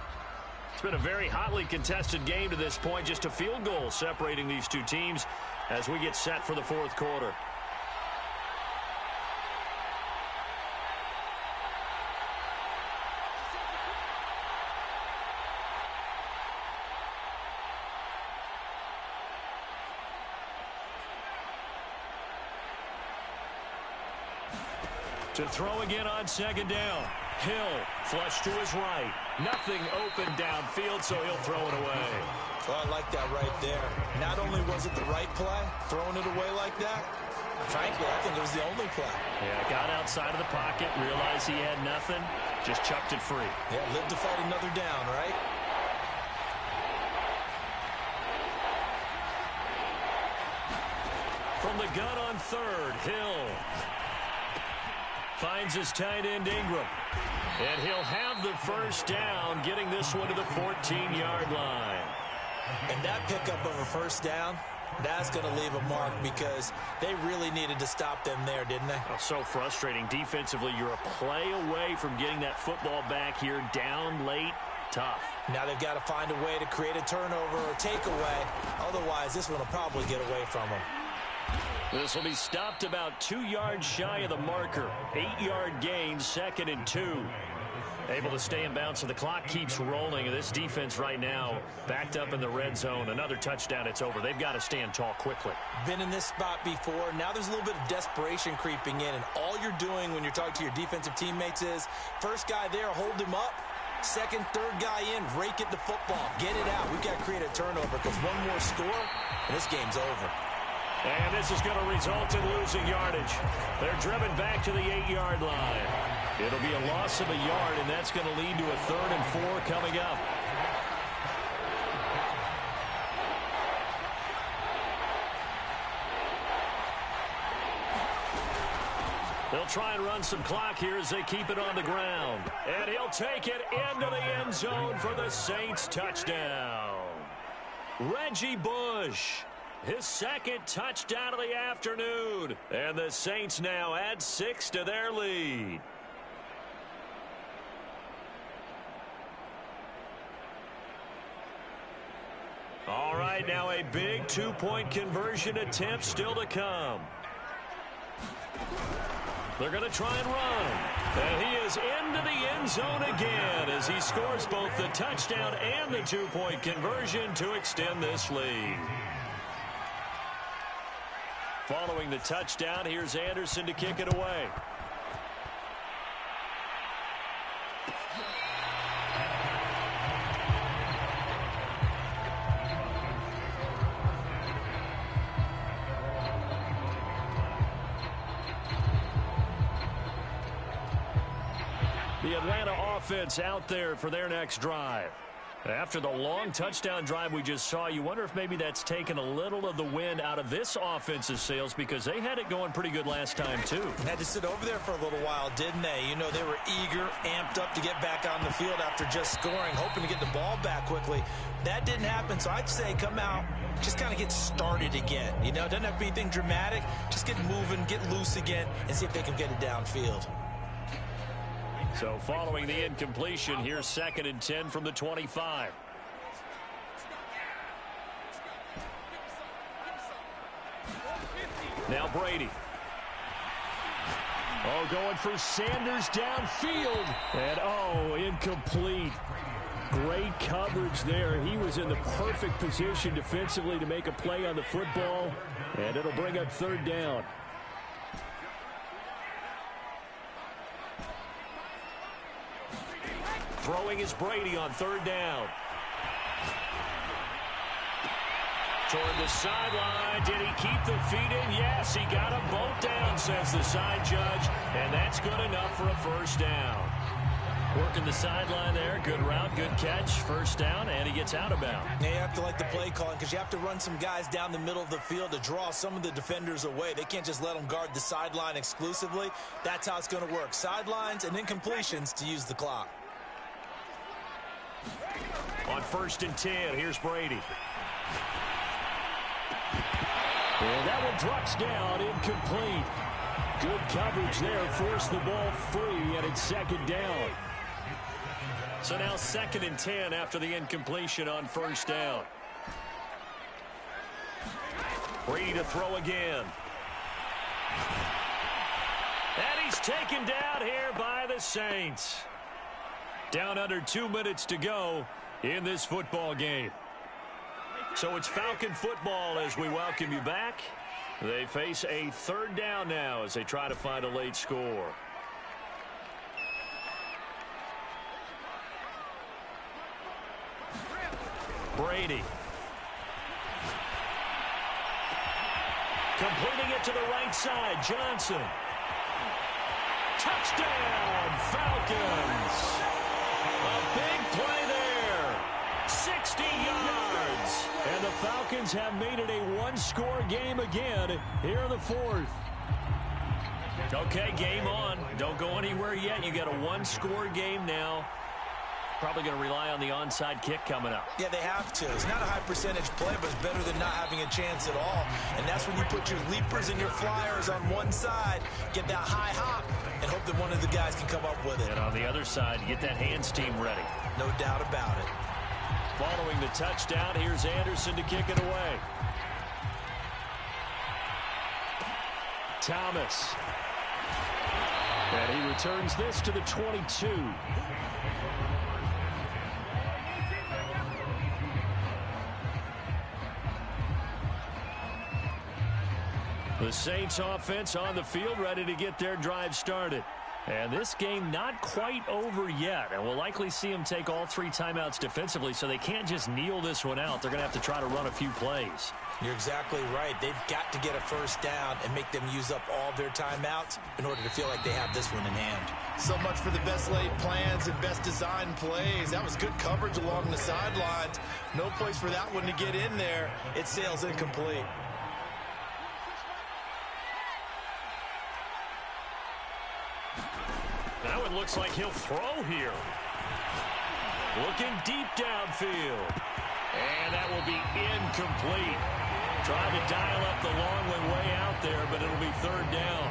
It's been a very hotly contested game to this point. Just a field goal separating these two teams as we get set for the 4th quarter. To throw again on 2nd down. Hill, flush to his right. Nothing open downfield, so he'll throw it away. Well, I like that right there. Not only was it the right play, throwing it away like that, frankly, I think it was the only play. Yeah, got outside of the pocket, realized he had nothing, just chucked it free. Yeah, live to fight another down, right? From the gun on 3rd, Hill finds his tight end Ingram. And he'll have the 1st down, getting this one to the 14-yard line. And that pickup of a 1st down, that's going to leave a mark because they really needed to stop them there, didn't they? Oh, so frustrating. Defensively, you're a play away from getting that football back here, down late. Tough. Now they've got to find a way to create a turnover or takeaway. Otherwise, this one will probably get away from them. This will be stopped about 2 yards shy of the marker. 8-yard gain, 2nd and 2. Able to stay in bounds, so the clock keeps rolling. And this defense right now backed up in the red zone. Another touchdown, it's over. They've got to stand tall quickly. Been in this spot before. Now there's a little bit of desperation creeping in. And all you're doing when you're talking to your defensive teammates is, first guy there, hold him up. 2nd, 3rd guy in, rake at the football. Get it out. We've got to create a turnover because one more score, and this game's over. And this is going to result in losing yardage. They're driven back to the 8-yard line. It'll be a loss of a yard, and that's going to lead to a 3rd and 4 coming up. They'll try and run some clock here as they keep it on the ground. And he'll take it into the end zone for the Saints touchdown. Reggie Bush. His 2nd touchdown of the afternoon. And the Saints now add 6 to their lead. All right, now a big 2-point conversion attempt still to come. They're going to try and run. And he is into the end zone again as he scores both the touchdown and the 2-point conversion to extend this lead. Following the touchdown, here's Anderson to kick it away. The Atlanta offense out there for their next drive. After the long touchdown drive we just saw, you wonder if maybe that's taken a little of the wind out of this offense's sails, because they had it going pretty good last time, too. Had to sit over there for a little while, didn't they? You know, they were eager, amped up to get back on the field after just scoring, hoping to get the ball back quickly. That didn't happen, so I'd say come out, just kind of get started again. You know, it doesn't have to be anything dramatic. Just get moving, get loose again, and see if they can get it downfield. So following the incompletion, here's 2nd and 10 from the 25. Now Brady. Oh, going for Sanders downfield. And, incomplete. Great coverage there. He was in the perfect position defensively to make a play on the football. And it'll bring up 3rd down. Throwing is Brady on 3rd down. Toward the sideline. Did he keep the feet in? Yes, he got them both down, says the side judge. And that's good enough for a 1st down. Working the sideline there. Good route, good catch. 1st down, and he gets out of bounds. Yeah, you have to like the play calling, because you have to run some guys down the middle of the field to draw some of the defenders away. They can't just let them guard the sideline exclusively. That's how it's going to work. Sidelines and incompletions to use the clock. On 1st and 10, here's Brady. And that one drops down, incomplete. Good coverage there, forced the ball free, and it's 2nd down. So now 2nd and 10 after the incompletion on 1st down. Brady to throw again. And he's taken down here by the Saints. Down under 2 minutes to go in this football game. So it's Falcon football as we welcome you back. They face a 3rd down now as they try to find a late score. Brady. Completing it to the right side. Johnson. Touchdown, Falcons. A big play there. 60 yards. And the Falcons have made it a one-score game again here in the 4th. Okay, game on. Don't go anywhere yet. You got a one-score game now. Probably going to rely on the onside kick coming up. Yeah, they have to. It's not a high percentage play, but it's better than not having a chance at all. And that's when you put your leapers and your flyers on one side, get that high hop, and hope that one of the guys can come up with it. And on the other side, get that hands team ready. No doubt about it. Following the touchdown, here's Anderson to kick it away. Thomas. And he returns this to the 22. The Saints offense on the field, ready to get their drive started. And this game not quite over yet. And we'll likely see them take all 3 timeouts defensively, so they can't just kneel this one out. They're going to have to try to run a few plays. You're exactly right. They've got to get a 1st down and make them use up all their timeouts in order to feel like they have this one in hand. So much for the best laid plans and best designed plays. That was good coverage along the sidelines. No place for that one to get in there. It sails incomplete. Now it looks like he'll throw here. Looking deep downfield. And that will be incomplete. Trying to dial up the long way out there, but it'll be 3rd down.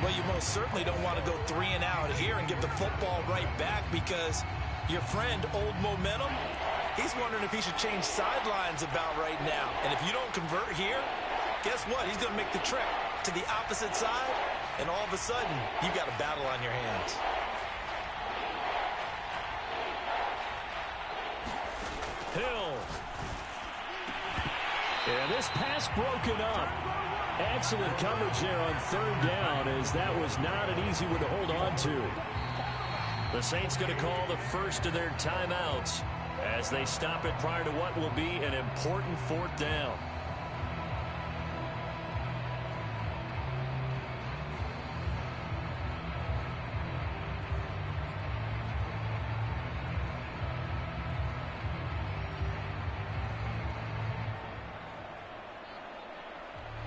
Well, you most certainly don't want to go 3 and out here and give the football right back, because your friend, Old Momentum, he's wondering if he should change sidelines about right now. And if you don't convert here, guess what? He's going to make the trek to the opposite side, and all of a sudden, you've got a battle on your hands. Hill. And this pass broken up. Excellent coverage there on third down, as that was not an easy one to hold on to. The Saints going to call the first of their timeouts as they stop it prior to what will be an important fourth down.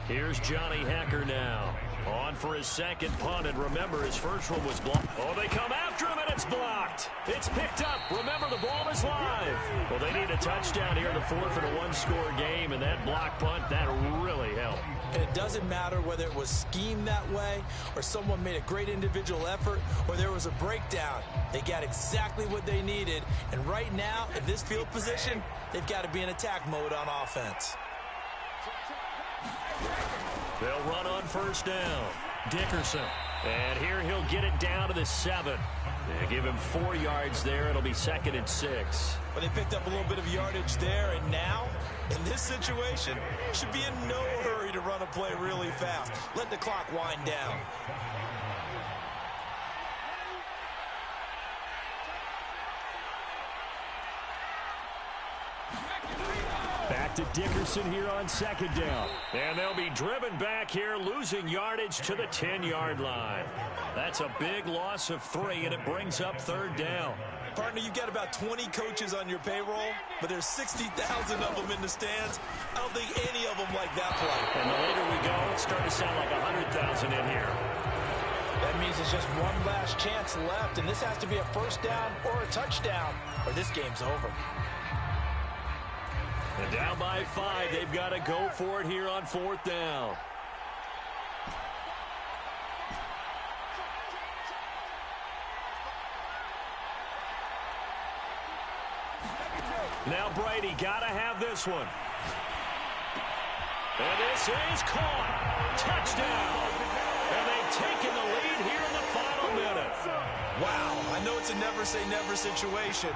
Here's Johnny Hacker now. On for his second punt, and remember, his first one was blocked. Oh, they come after him, and it's blocked. It's picked up. Remember, the ball is live. Well, they need a touchdown here in the fourth in a one-score game, and that block punt, that really helped. And it doesn't matter whether it was schemed that way or someone made a great individual effort or there was a breakdown. They got exactly what they needed, and right now, in this field position, they've got to be in attack mode on offense. They'll run on first down. Dickerson. And here he'll get it down to the 7. They give him 4 yards there. It'll be 2nd and 6. Well, they picked up a little bit of yardage there, and now, in this situation, should be in no hurry to run a play really fast. Let the clock wind down. Back to Dickerson here on second down. And they'll be driven back here, losing yardage to the 10-yard line. That's a big loss of 3, and it brings up third down. Partner, you've got about 20 coaches on your payroll, but there's 60,000 of them in the stands. I don't think any of them like that play. And the later we go, it's starting to sound like 100,000 in here. That means there's just one last chance left, and this has to be a first down or a touchdown, or this game's over. And down by 5, they've got to go for it here on fourth down. Now Brady got to have this one. And this is caught. Touchdown. And they've taken the lead here in the final minute. Wow, I know it's a never-say-never situation,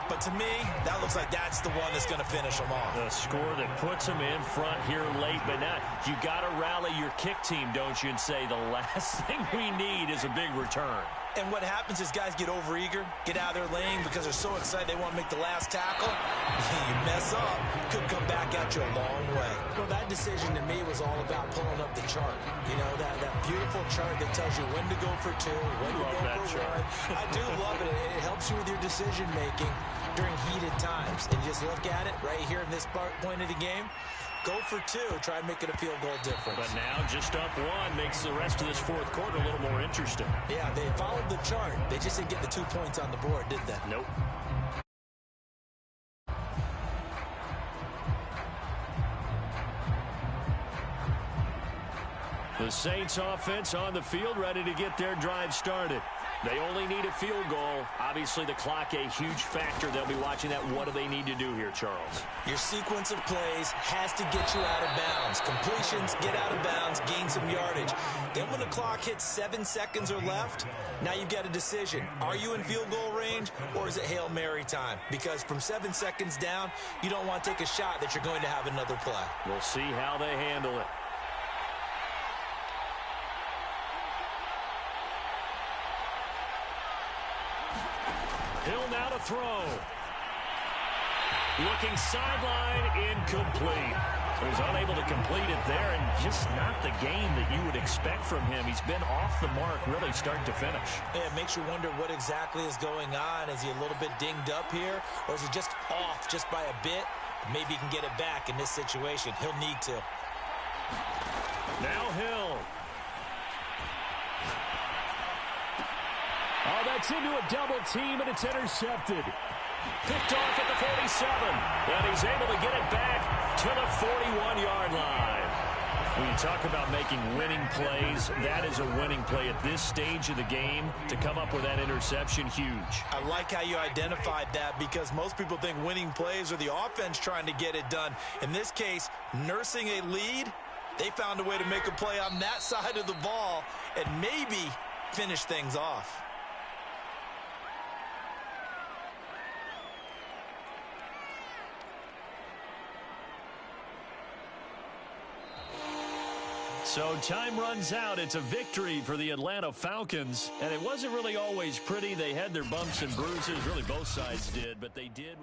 but to me, that looks like that's the one that's going to finish them off. The score that puts them in front here late, but now you got to rally your kick team, don't you, and say the last thing we need is a big return. And what happens is guys get overeager, get out of their lane because they're so excited they want to make the last tackle. You mess up, could come back at you a long way. Well, that decision to me was all about pulling up the chart. You know, that beautiful chart that tells you when to go for 2, when to go for 1. I do love it. It helps you with your decision making during heated times. And just look at it right here in this point of the game. Go for 2, try and make it a field goal difference. But now just up 1 makes the rest of this fourth quarter a little more interesting. Yeah, they followed the chart. They just didn't get the 2 points on the board, did they? Nope. The Saints offense on the field, ready to get their drive started. They only need a field goal. Obviously, the clock a huge factor. They'll be watching that. What do they need to do here, Charles? Your sequence of plays has to get you out of bounds. Completions, get out of bounds, gain some yardage. Then when the clock hits 7 seconds or left, now you've got a decision. Are you in field goal range, or is it Hail Mary time? Because from 7 seconds down, you don't want to take a shot that you're going to have another play. We'll see how they handle it. Hill now to throw. Looking sideline, incomplete. He was unable to complete it there, and just not the game that you would expect from him. He's been off the mark really start to finish. Yeah, it makes you wonder what exactly is going on. Is he a little bit dinged up here, or is he just off just by a bit? Maybe he can get it back in this situation. He'll need to. Now Hill. Oh, that's into a double team, and it's intercepted. Picked off at the 47, and he's able to get it back to the 41-yard line. When you talk about making winning plays, that is a winning play at this stage of the game. To come up with that interception, huge. I like how you identified that, because most people think winning plays are the offense trying to get it done. In this case, nursing a lead, they found a way to make a play on that side of the ball and maybe finish things off. So time runs out. It's a victory for the Atlanta Falcons. And it wasn't really always pretty. They had their bumps and bruises. Really, both sides did. But they did.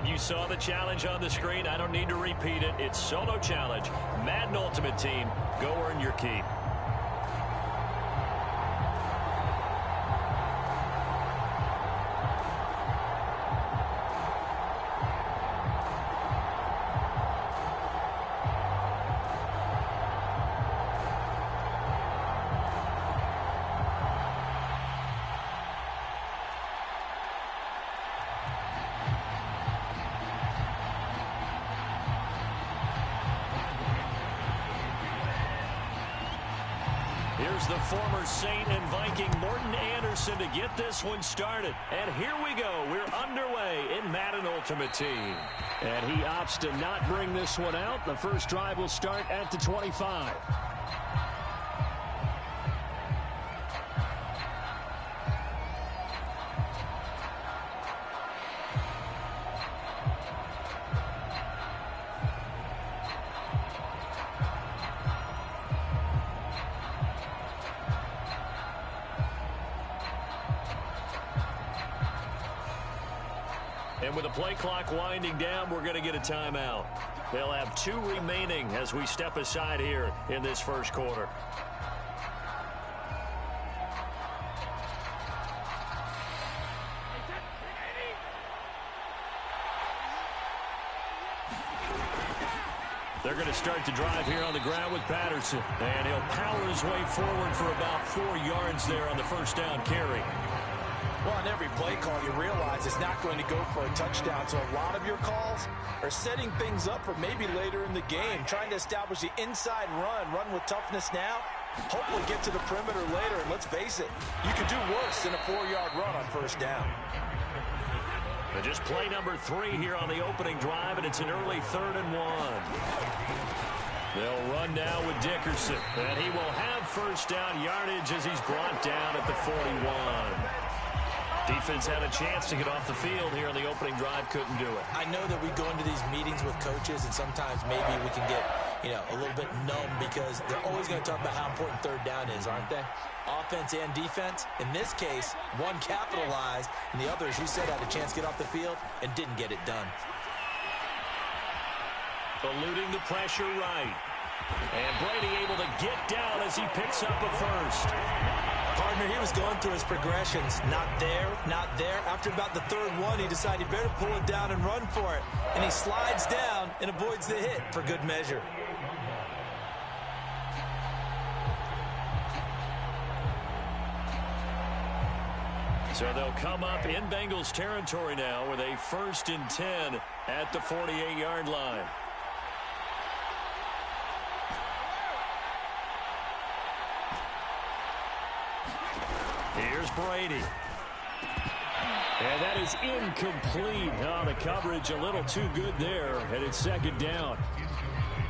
You saw the challenge on the screen. I don't need to repeat it. It's solo challenge. Madden Ultimate Team. Go earn your keep. Here's the former Saint and Viking Morton Anderson to get this one started. And here we go. We're underway in Madden Ultimate Team. And he opts to not bring this one out. The first drive will start at the 25. And with the play clock winding down, we're going to get a timeout. They'll have 2 remaining as we step aside here in this first quarter. They're going to start the drive here on the ground with Patterson. And he'll power his way forward for about 4 yards there on the first down carry. Well, on every play call, you realize it's not going to go for a touchdown. So a lot of your calls are setting things up for maybe later in the game, trying to establish the inside run with toughness now, hopefully get to the perimeter later. And let's face it, you could do worse than a 4-yard run on first down. But just play number 3 here on the opening drive, and it's an early 3rd and 1. They'll run now with Dickerson, and he will have first down yardage as he's brought down at the 41. Defense had a chance to get off the field here on the opening drive, couldn't do it. I know that we go into these meetings with coaches, and sometimes maybe we can get, a little bit numb because they're always going to talk about how important third down is, aren't they? Offense and defense. In this case, one capitalized, and the other, as you said, had a chance to get off the field and didn't get it done. Eluding the pressure right. And Brady able to get down as he picks up a first. Partner, he was going through his progressions. Not there, not there. After about the third one, he decided he better pull it down and run for it. And he slides down and avoids the hit for good measure. So they'll come up in Bengals territory now with a 1st and 10 at the 48-yard line. Here's Brady. And that is incomplete. Oh, the coverage a little too good there, and it's 2nd down.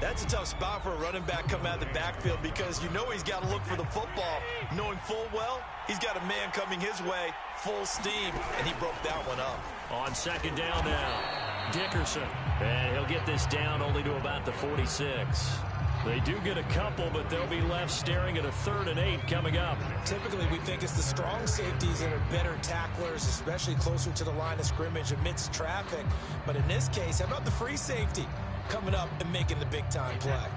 That's a tough spot for a running back coming out of the backfield because you know he's got to look for the football, knowing full well he's got a man coming his way, full steam, and he broke that one up. On 2nd down now, Dickerson. And he'll get this down only to about the 46. They do get a couple, but they'll be left staring at a 3rd and 8 coming up. Typically, we think it's the strong safeties that are better tacklers, especially closer to the line of scrimmage amidst traffic. But in this case, how about the free safety coming up and making the big-time play?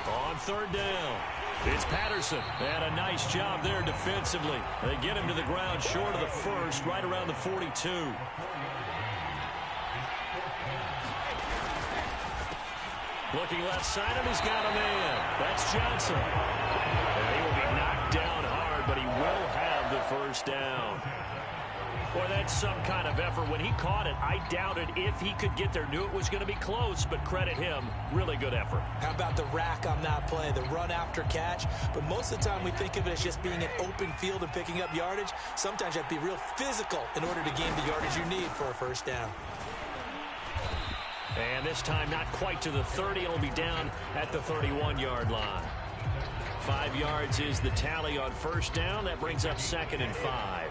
On 3rd down, it's Patterson. And a nice job there defensively. They get him to the ground short of the 1st, right around the 42. Looking left side, and he's got a man. That's Johnson. And he will be knocked down hard, but he will have the 1st down. Boy, that's some kind of effort. When he caught it, I doubted if he could get there. Knew it was going to be close, but credit him. Really good effort. How about the rack on that play, the run after catch? But most of the time we think of it as just being an open field and picking up yardage. Sometimes you have to be real physical in order to gain the yardage you need for a 1st down. And this time not quite to the 30. It'll be down at the 31-yard line. 5 yards is the tally on 1st down. That brings up 2nd and 5.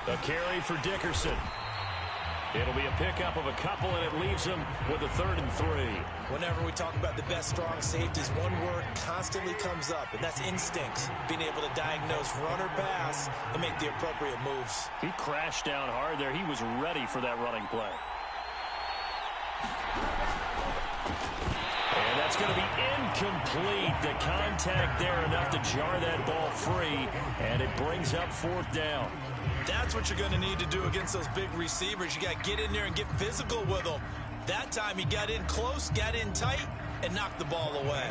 A carry for Dickerson. It'll be a pickup of a couple, and it leaves him with a 3rd and 3. Whenever we talk about the best strong safeties, one word constantly comes up, and that's instincts. Being able to diagnose run or pass and make the appropriate moves. He crashed down hard there. He was ready for that running play. And that's going to be incomplete. The contact there enough to jar that ball free, and it brings up 4th down. That's what you're going to need to do against those big receivers. You got to get in there and get physical with them. That time he got in close, got in tight, and knocked the ball away.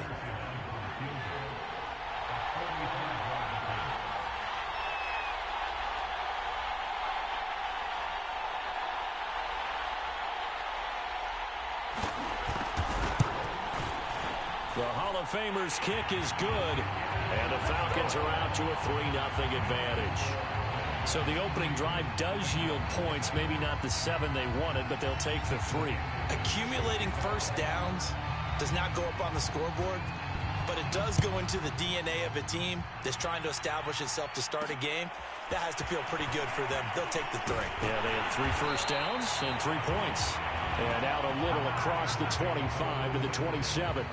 The Hall of Famer's kick is good, and the Falcons are out to a 3-0 advantage. So the opening drive does yield points, maybe not the 7 they wanted, but they'll take the 3. Accumulating 1st downs does not go up on the scoreboard, but it does go into the DNA of a team that's trying to establish itself to start a game. That has to feel pretty good for them. They'll take the 3. Yeah, they had 3 1st downs and 3 points. And out a little across the 25 to the 27.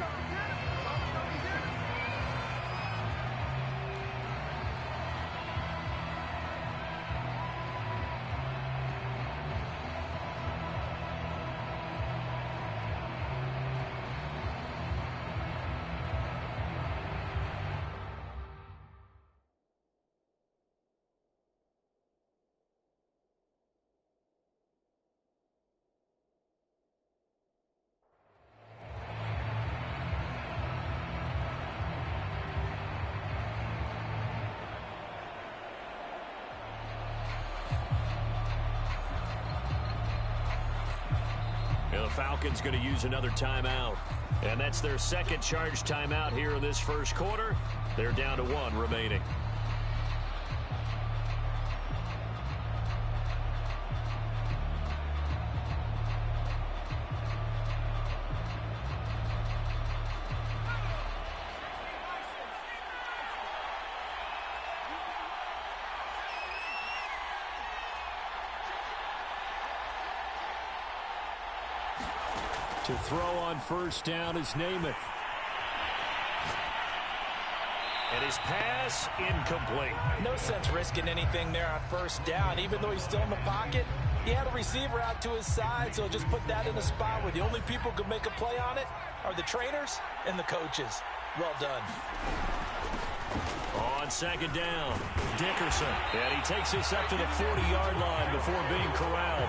The Falcons going to use another timeout. And that's their 2nd charge timeout here in this 1st quarter. They're down to 1 remaining. To throw on 1st down is Namath. And his pass incomplete. No sense risking anything there on 1st down. Even though he's still in the pocket, He had a receiver out to his side, so just put that in a spot where the only people who could make a play on it are the trainers and the coaches. Well done. On second down, Dickerson. And he takes this up to the 40-yard line before being corralled.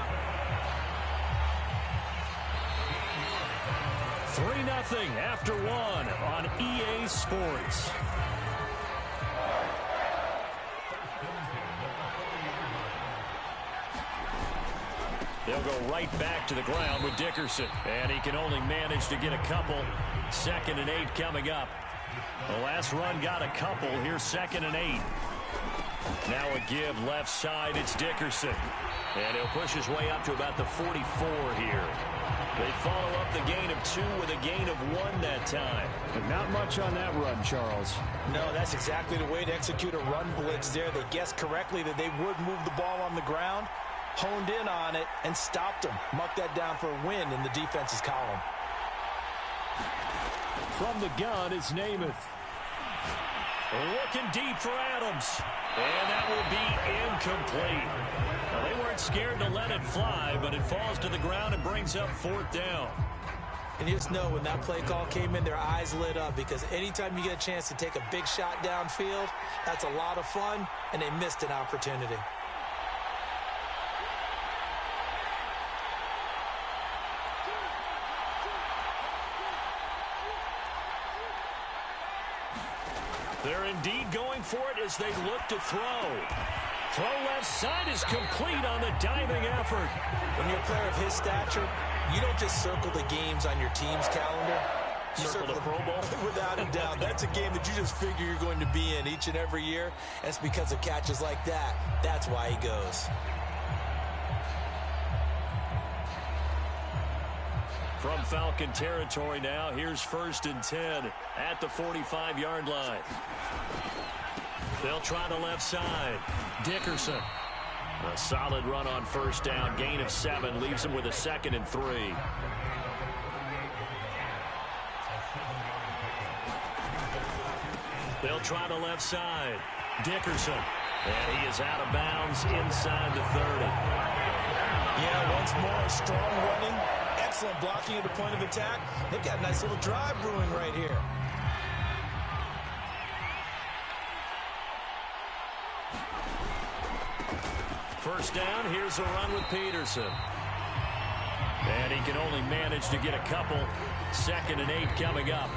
3-0 after one on EA Sports. They'll go right back to the ground with Dickerson. And he can only manage to get a couple. 2nd and 8 coming up. The last run got a couple. Here's 2nd and 8. Now a give left side. It's Dickerson. And he'll push his way up to about the 44 here. They follow up the gain of 2 with a gain of 1 that time. But not much on that run, Charles. No, that's exactly the way to execute a run blitz there. They guessed correctly that they would move the ball on the ground, honed in on it, and stopped them. Mark that down for a win in the defense's column. From the gun is Namath. Looking deep for Adams. And that will be incomplete. Well, they weren't scared to let it fly, but it falls to the ground and brings up 4th down. And you just know when that play call came in, their eyes lit up, because anytime you get a chance to take a big shot downfield, that's a lot of fun, and they missed an opportunity. They're indeed going for it as they look to throw. Throw left side is complete on the diving effort. When you're a player of his stature, you don't just circle the games on your team's calendar. You Circle the Pro Bowl? Without a doubt. That's a game that you just figure you're going to be in each and every year. And it's because of catches like that. That's why he goes. From Falcon territory now, here's 1st and 10 at the 45-yard line. They'll try the left side. Dickerson. A solid run on 1st down. Gain of 7 leaves him with a 2nd and 3. They'll try the left side. Dickerson. And he is out of bounds inside the 30. Yeah, once more, strong running. Excellent blocking at the point of attack. They've got a nice little drive brewing right here. First down, here's a run with Peterson. And he can only manage to get a couple. 2nd and 8 coming up.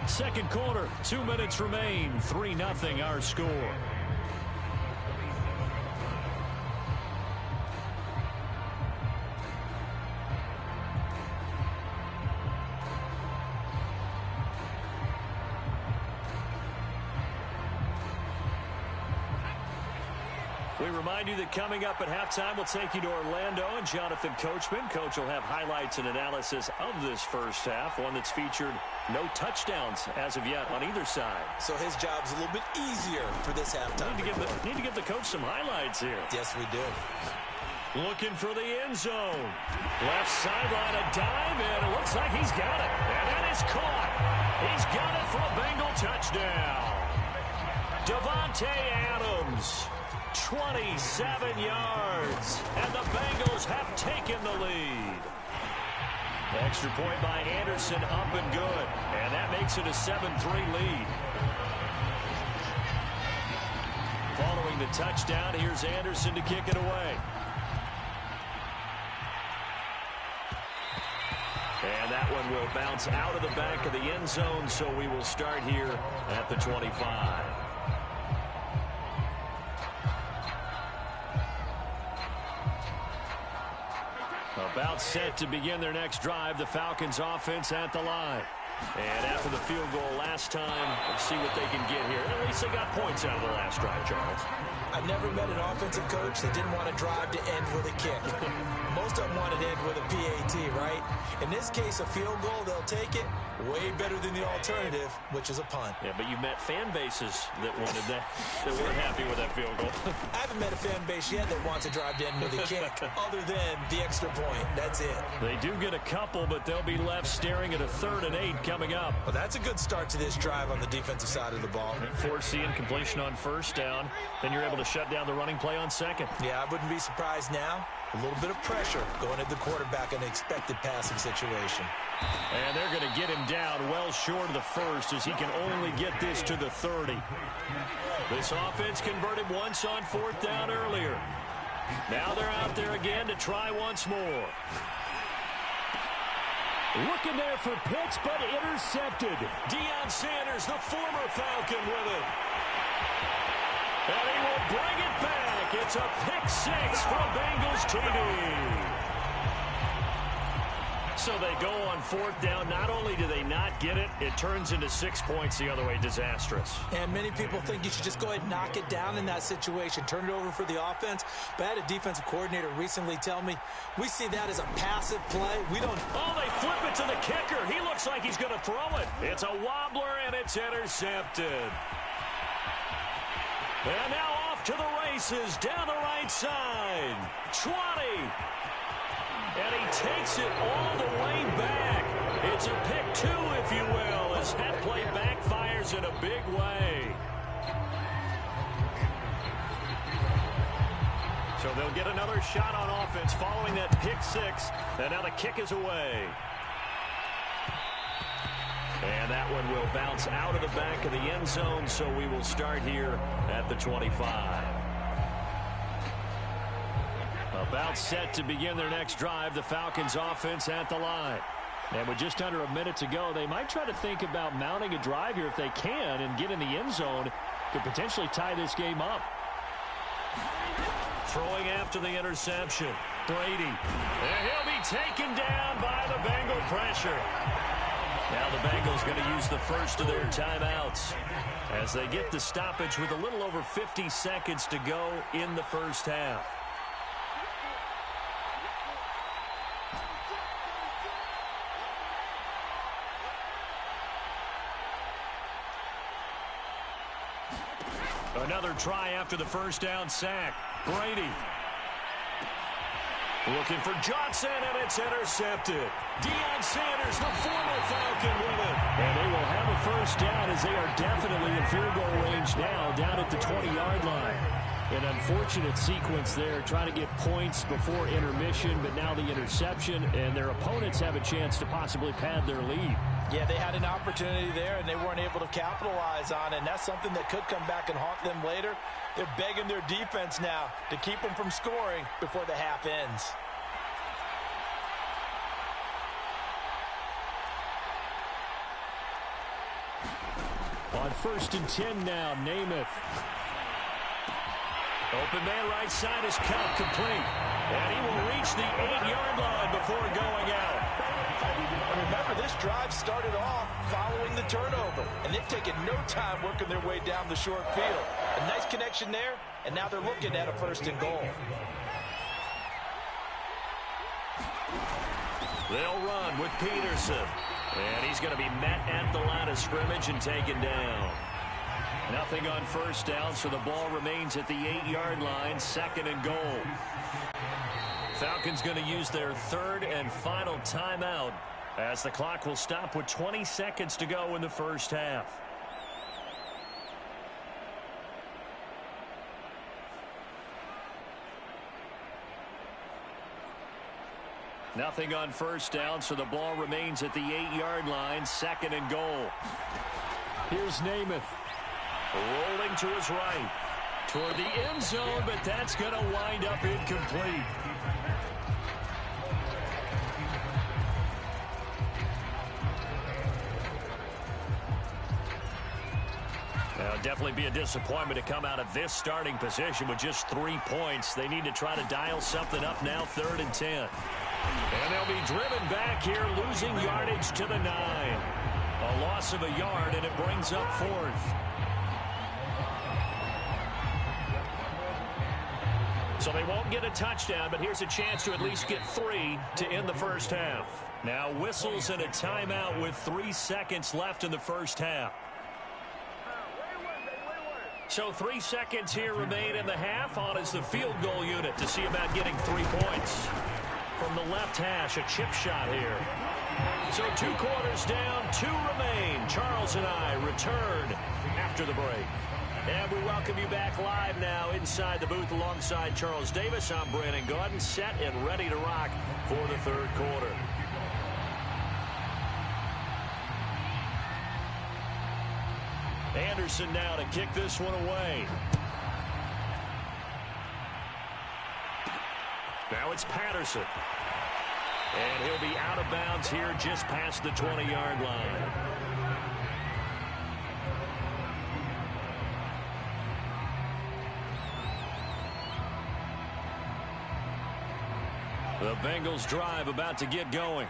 Second quarter, 2 minutes remain. 3-0 our score. We remind you that coming up at halftime, we'll take you to Orlando and Jonathan Coachman. Coach will have highlights and analysis of this first half, one that's featured no touchdowns as of yet on either side. So his job's a little bit easier for this halftime. Need to give the coach some highlights here. Yes, we do. Looking for the end zone. Left sideline, a dive, and it looks like he's got it. And that is caught. He's got it for a Bengal touchdown. Davante Adams. 27 yards, and the Bengals have taken the lead. Extra point by Anderson, up and good, and that makes it a 7-3 lead. Following the touchdown, here's Anderson to kick it away. And that one will bounce out of the back of the end zone, so we will start here at the 25. About set to begin their next drive, the Falcons offense at the line. And after the field goal last time, let's see what they can get here. At least they got points out of the last drive, Charles. I've never met an offensive coach that didn't want to drive to end with a kick. Most of them want to end with a PAT, right? In this case, a field goal, they'll take it. Way better than the alternative, which is a punt. Yeah, but you've met fan bases that wanted that weren't happy with that field goal. I haven't met a fan base yet that wants to drive to end with a kick, other than the extra point. That's it. They do get a couple, but they'll be left staring at a 3rd and 8 coming up. Well, that's a good start to this drive on the defensive side of the ball. Force and completion on first down. Then you're able to shut down the running play on second. Yeah, I wouldn't be surprised now. A little bit of pressure going at the quarterback in an expected passing situation. And they're going to get him down well short of the first as he can only get this to the 30. This offense converted once on fourth down earlier. Now they're out there again to try once more. Looking there for Pitts, but intercepted. Deion Sanders, the former Falcon, with it. And he will bring it back. It's a pick six from Bengals TD. So they go on fourth down. Not only do they not get it, it turns into 6 points the other way. Disastrous. And many people think you should just go ahead and knock it down in that situation. Turn it over for the offense. But I had a defensive coordinator recently tell me, we see that as a passive play. We don't... Oh, they flip it to the kicker. He looks like he's going to throw it. It's a wobbler, and it's intercepted. And now off to the races down the right side. 20. And he takes it all the way back. It's a pick two, if you will, as that play backfires in a big way. So they'll get another shot on offense following that pick six. And now the kick is away. And that one will bounce out of the back of the end zone, so we will start here at the 25. About set to begin their next drive, the Falcons offense at the line. And with just under a minute to go, they might try to think about mounting a drive here if they can and get in the end zone to potentially tie this game up. Throwing after the interception, Brady. And he'll be taken down by the Bengal pressure. Now the Bengals going to use the first of their timeouts as they get the stoppage with a little over 50 seconds to go in the first half. Another try after the first down sack. Brady. Looking for Johnson, and it's intercepted. Deion Sanders, the former Falcon, with it. And they will have a first down as they are definitely in field goal range now, down at the 20-yard line. An unfortunate sequence there, trying to get points before intermission, but now the interception, and their opponents have a chance to possibly pad their lead. Yeah, they had an opportunity there, and they weren't able to capitalize on it, and that's something that could come back and haunt them later. They're begging their defense now to keep them from scoring before the half ends. On 1st and 10 now, Namath. Open man right side is cut complete. And he will reach the 8-yard line before going out. And remember, this drive started off following the turnover, and they've taken no time working their way down the short field. A nice connection there, and now they're looking at a 1st and goal. They'll run with Peterson. And he's going to be met at the line of scrimmage and taken down. Nothing on first down, so the ball remains at the 8-yard line, 2nd and goal. Falcons going to use their 3rd and final timeout as the clock will stop with 20 seconds to go in the first half. Nothing on first down, so the ball remains at the 8-yard line, 2nd and goal. Here's Namath. Rolling to his right. Toward the end zone, but that's going to wind up incomplete. Now, definitely be a disappointment to come out of this starting position with just 3 points. They need to try to dial something up now, 3rd and 10. And they'll be driven back here, losing yardage to the 9. A loss of a yard, and it brings up 4th. So they won't get a touchdown, but here's a chance to at least get 3 to end the first half. Now whistles and a timeout with 3 seconds left in the first half. So 3 seconds here remain in the half. On is the field goal unit to see about getting 3 points. from the left hash. A chip shot here. So 2 quarters down, 2 remain. Charles and I return after the break. And we welcome you back live now inside the booth alongside Charles Davis. I'm Brandon Gaudin, set and ready to rock for the 3rd quarter. Anderson now to kick this one away. Now it's Patterson. And he'll be out of bounds here just past the 20-yard line. The Bengals drive about to get going.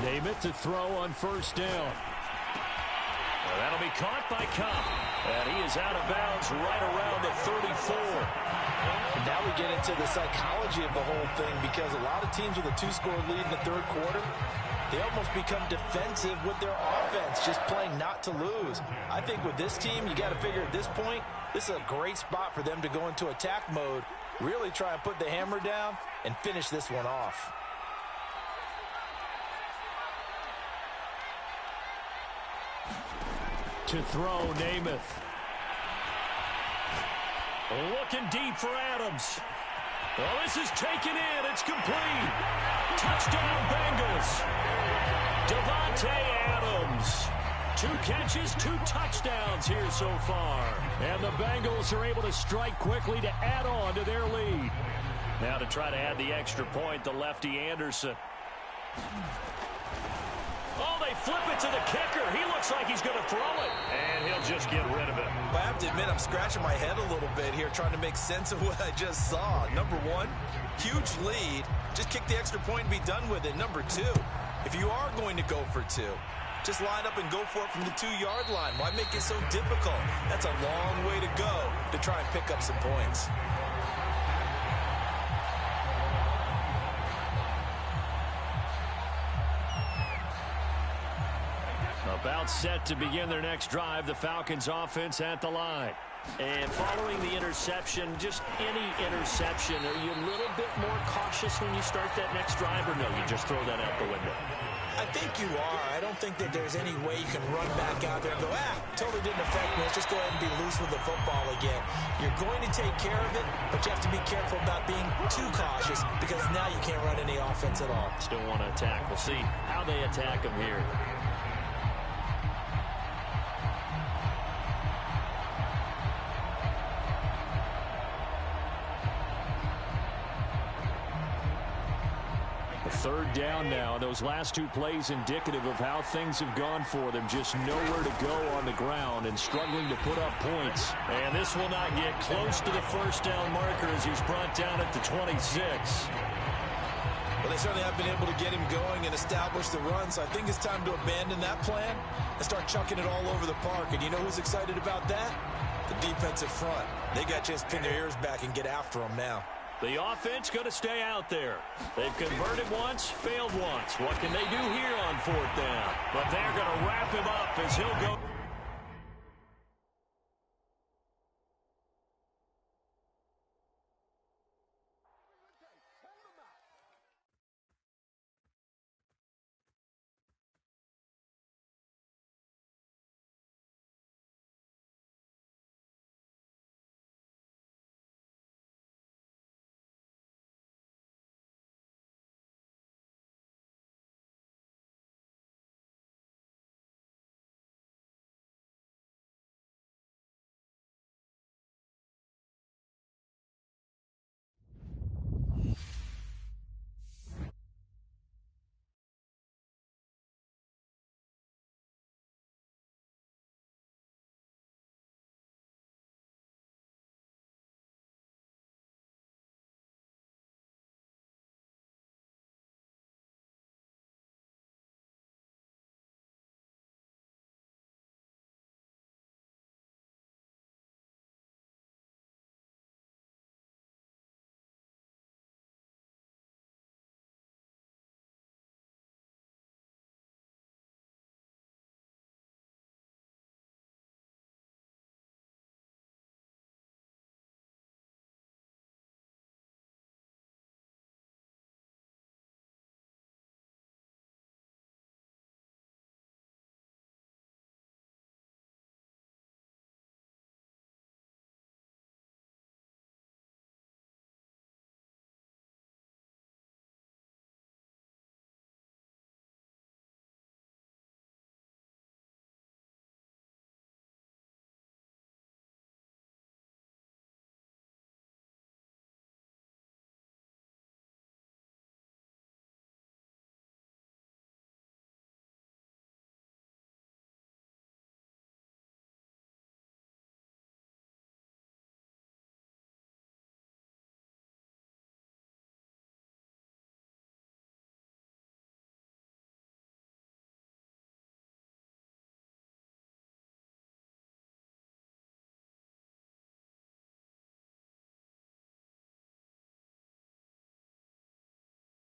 Namath to throw on 1st down. Well, that'll be caught by Cup. And he is out of bounds right around the 34. And now we get into the psychology of the whole thing, because a lot of teams with a 2-score lead in the 3rd quarter, they almost become defensive with their offense, just playing not to lose. I think with this team, you got to figure at this point, this is a great spot for them to go into attack mode, really try and put the hammer down and finish this one off. To throw, Namath. Looking deep for Adams. Well, this is taken in. It's complete. Touchdown, Bengals. Davante Adams. 2 catches, 2 touchdowns here so far. And the Bengals are able to strike quickly to add on to their lead. Now to try to add the extra point, the lefty Anderson. Oh, they flip it to the kicker. He looks like he's going to throw it. And he'll just get rid of it. Well, I have to admit, I'm scratching my head a little bit here trying to make sense of what I just saw. Number 1, huge lead. Just kick the extra point and be done with it. Number 2, if you are going to go for 2, just line up and go for it from the 2-yard line. Why make it so difficult? That's a long way to go to try and pick up some points. About set to begin their next drive, the Falcons offense at the line. And following the interception, just any interception, are you a little bit more cautious when you start that next drive, or no, you just throw that out the window? I think you are. I don't think that there's any way you can run back out there and go, totally didn't affect me. Let's just go ahead and be loose with the football again. You're going to take care of it, but you have to be careful about being too cautious, because now you can't run any offense at all. Still want to attack. We'll see how they attack them here. Third down now. Those last 2 plays indicative of how things have gone for them. Just nowhere to go on the ground and struggling to put up points. And this will not get close to the 1st down marker as he's brought down at the 26. Well, they certainly have been able to get him going and establish the run, so I think it's time to abandon that plan and start chucking it all over the park. And you know who's excited about that? The defensive front. They got to just pin their ears back and get after them now. The offense going to stay out there. They've converted once, failed once. What can they do here on 4th down? But they're going to wrap him up as he'll go.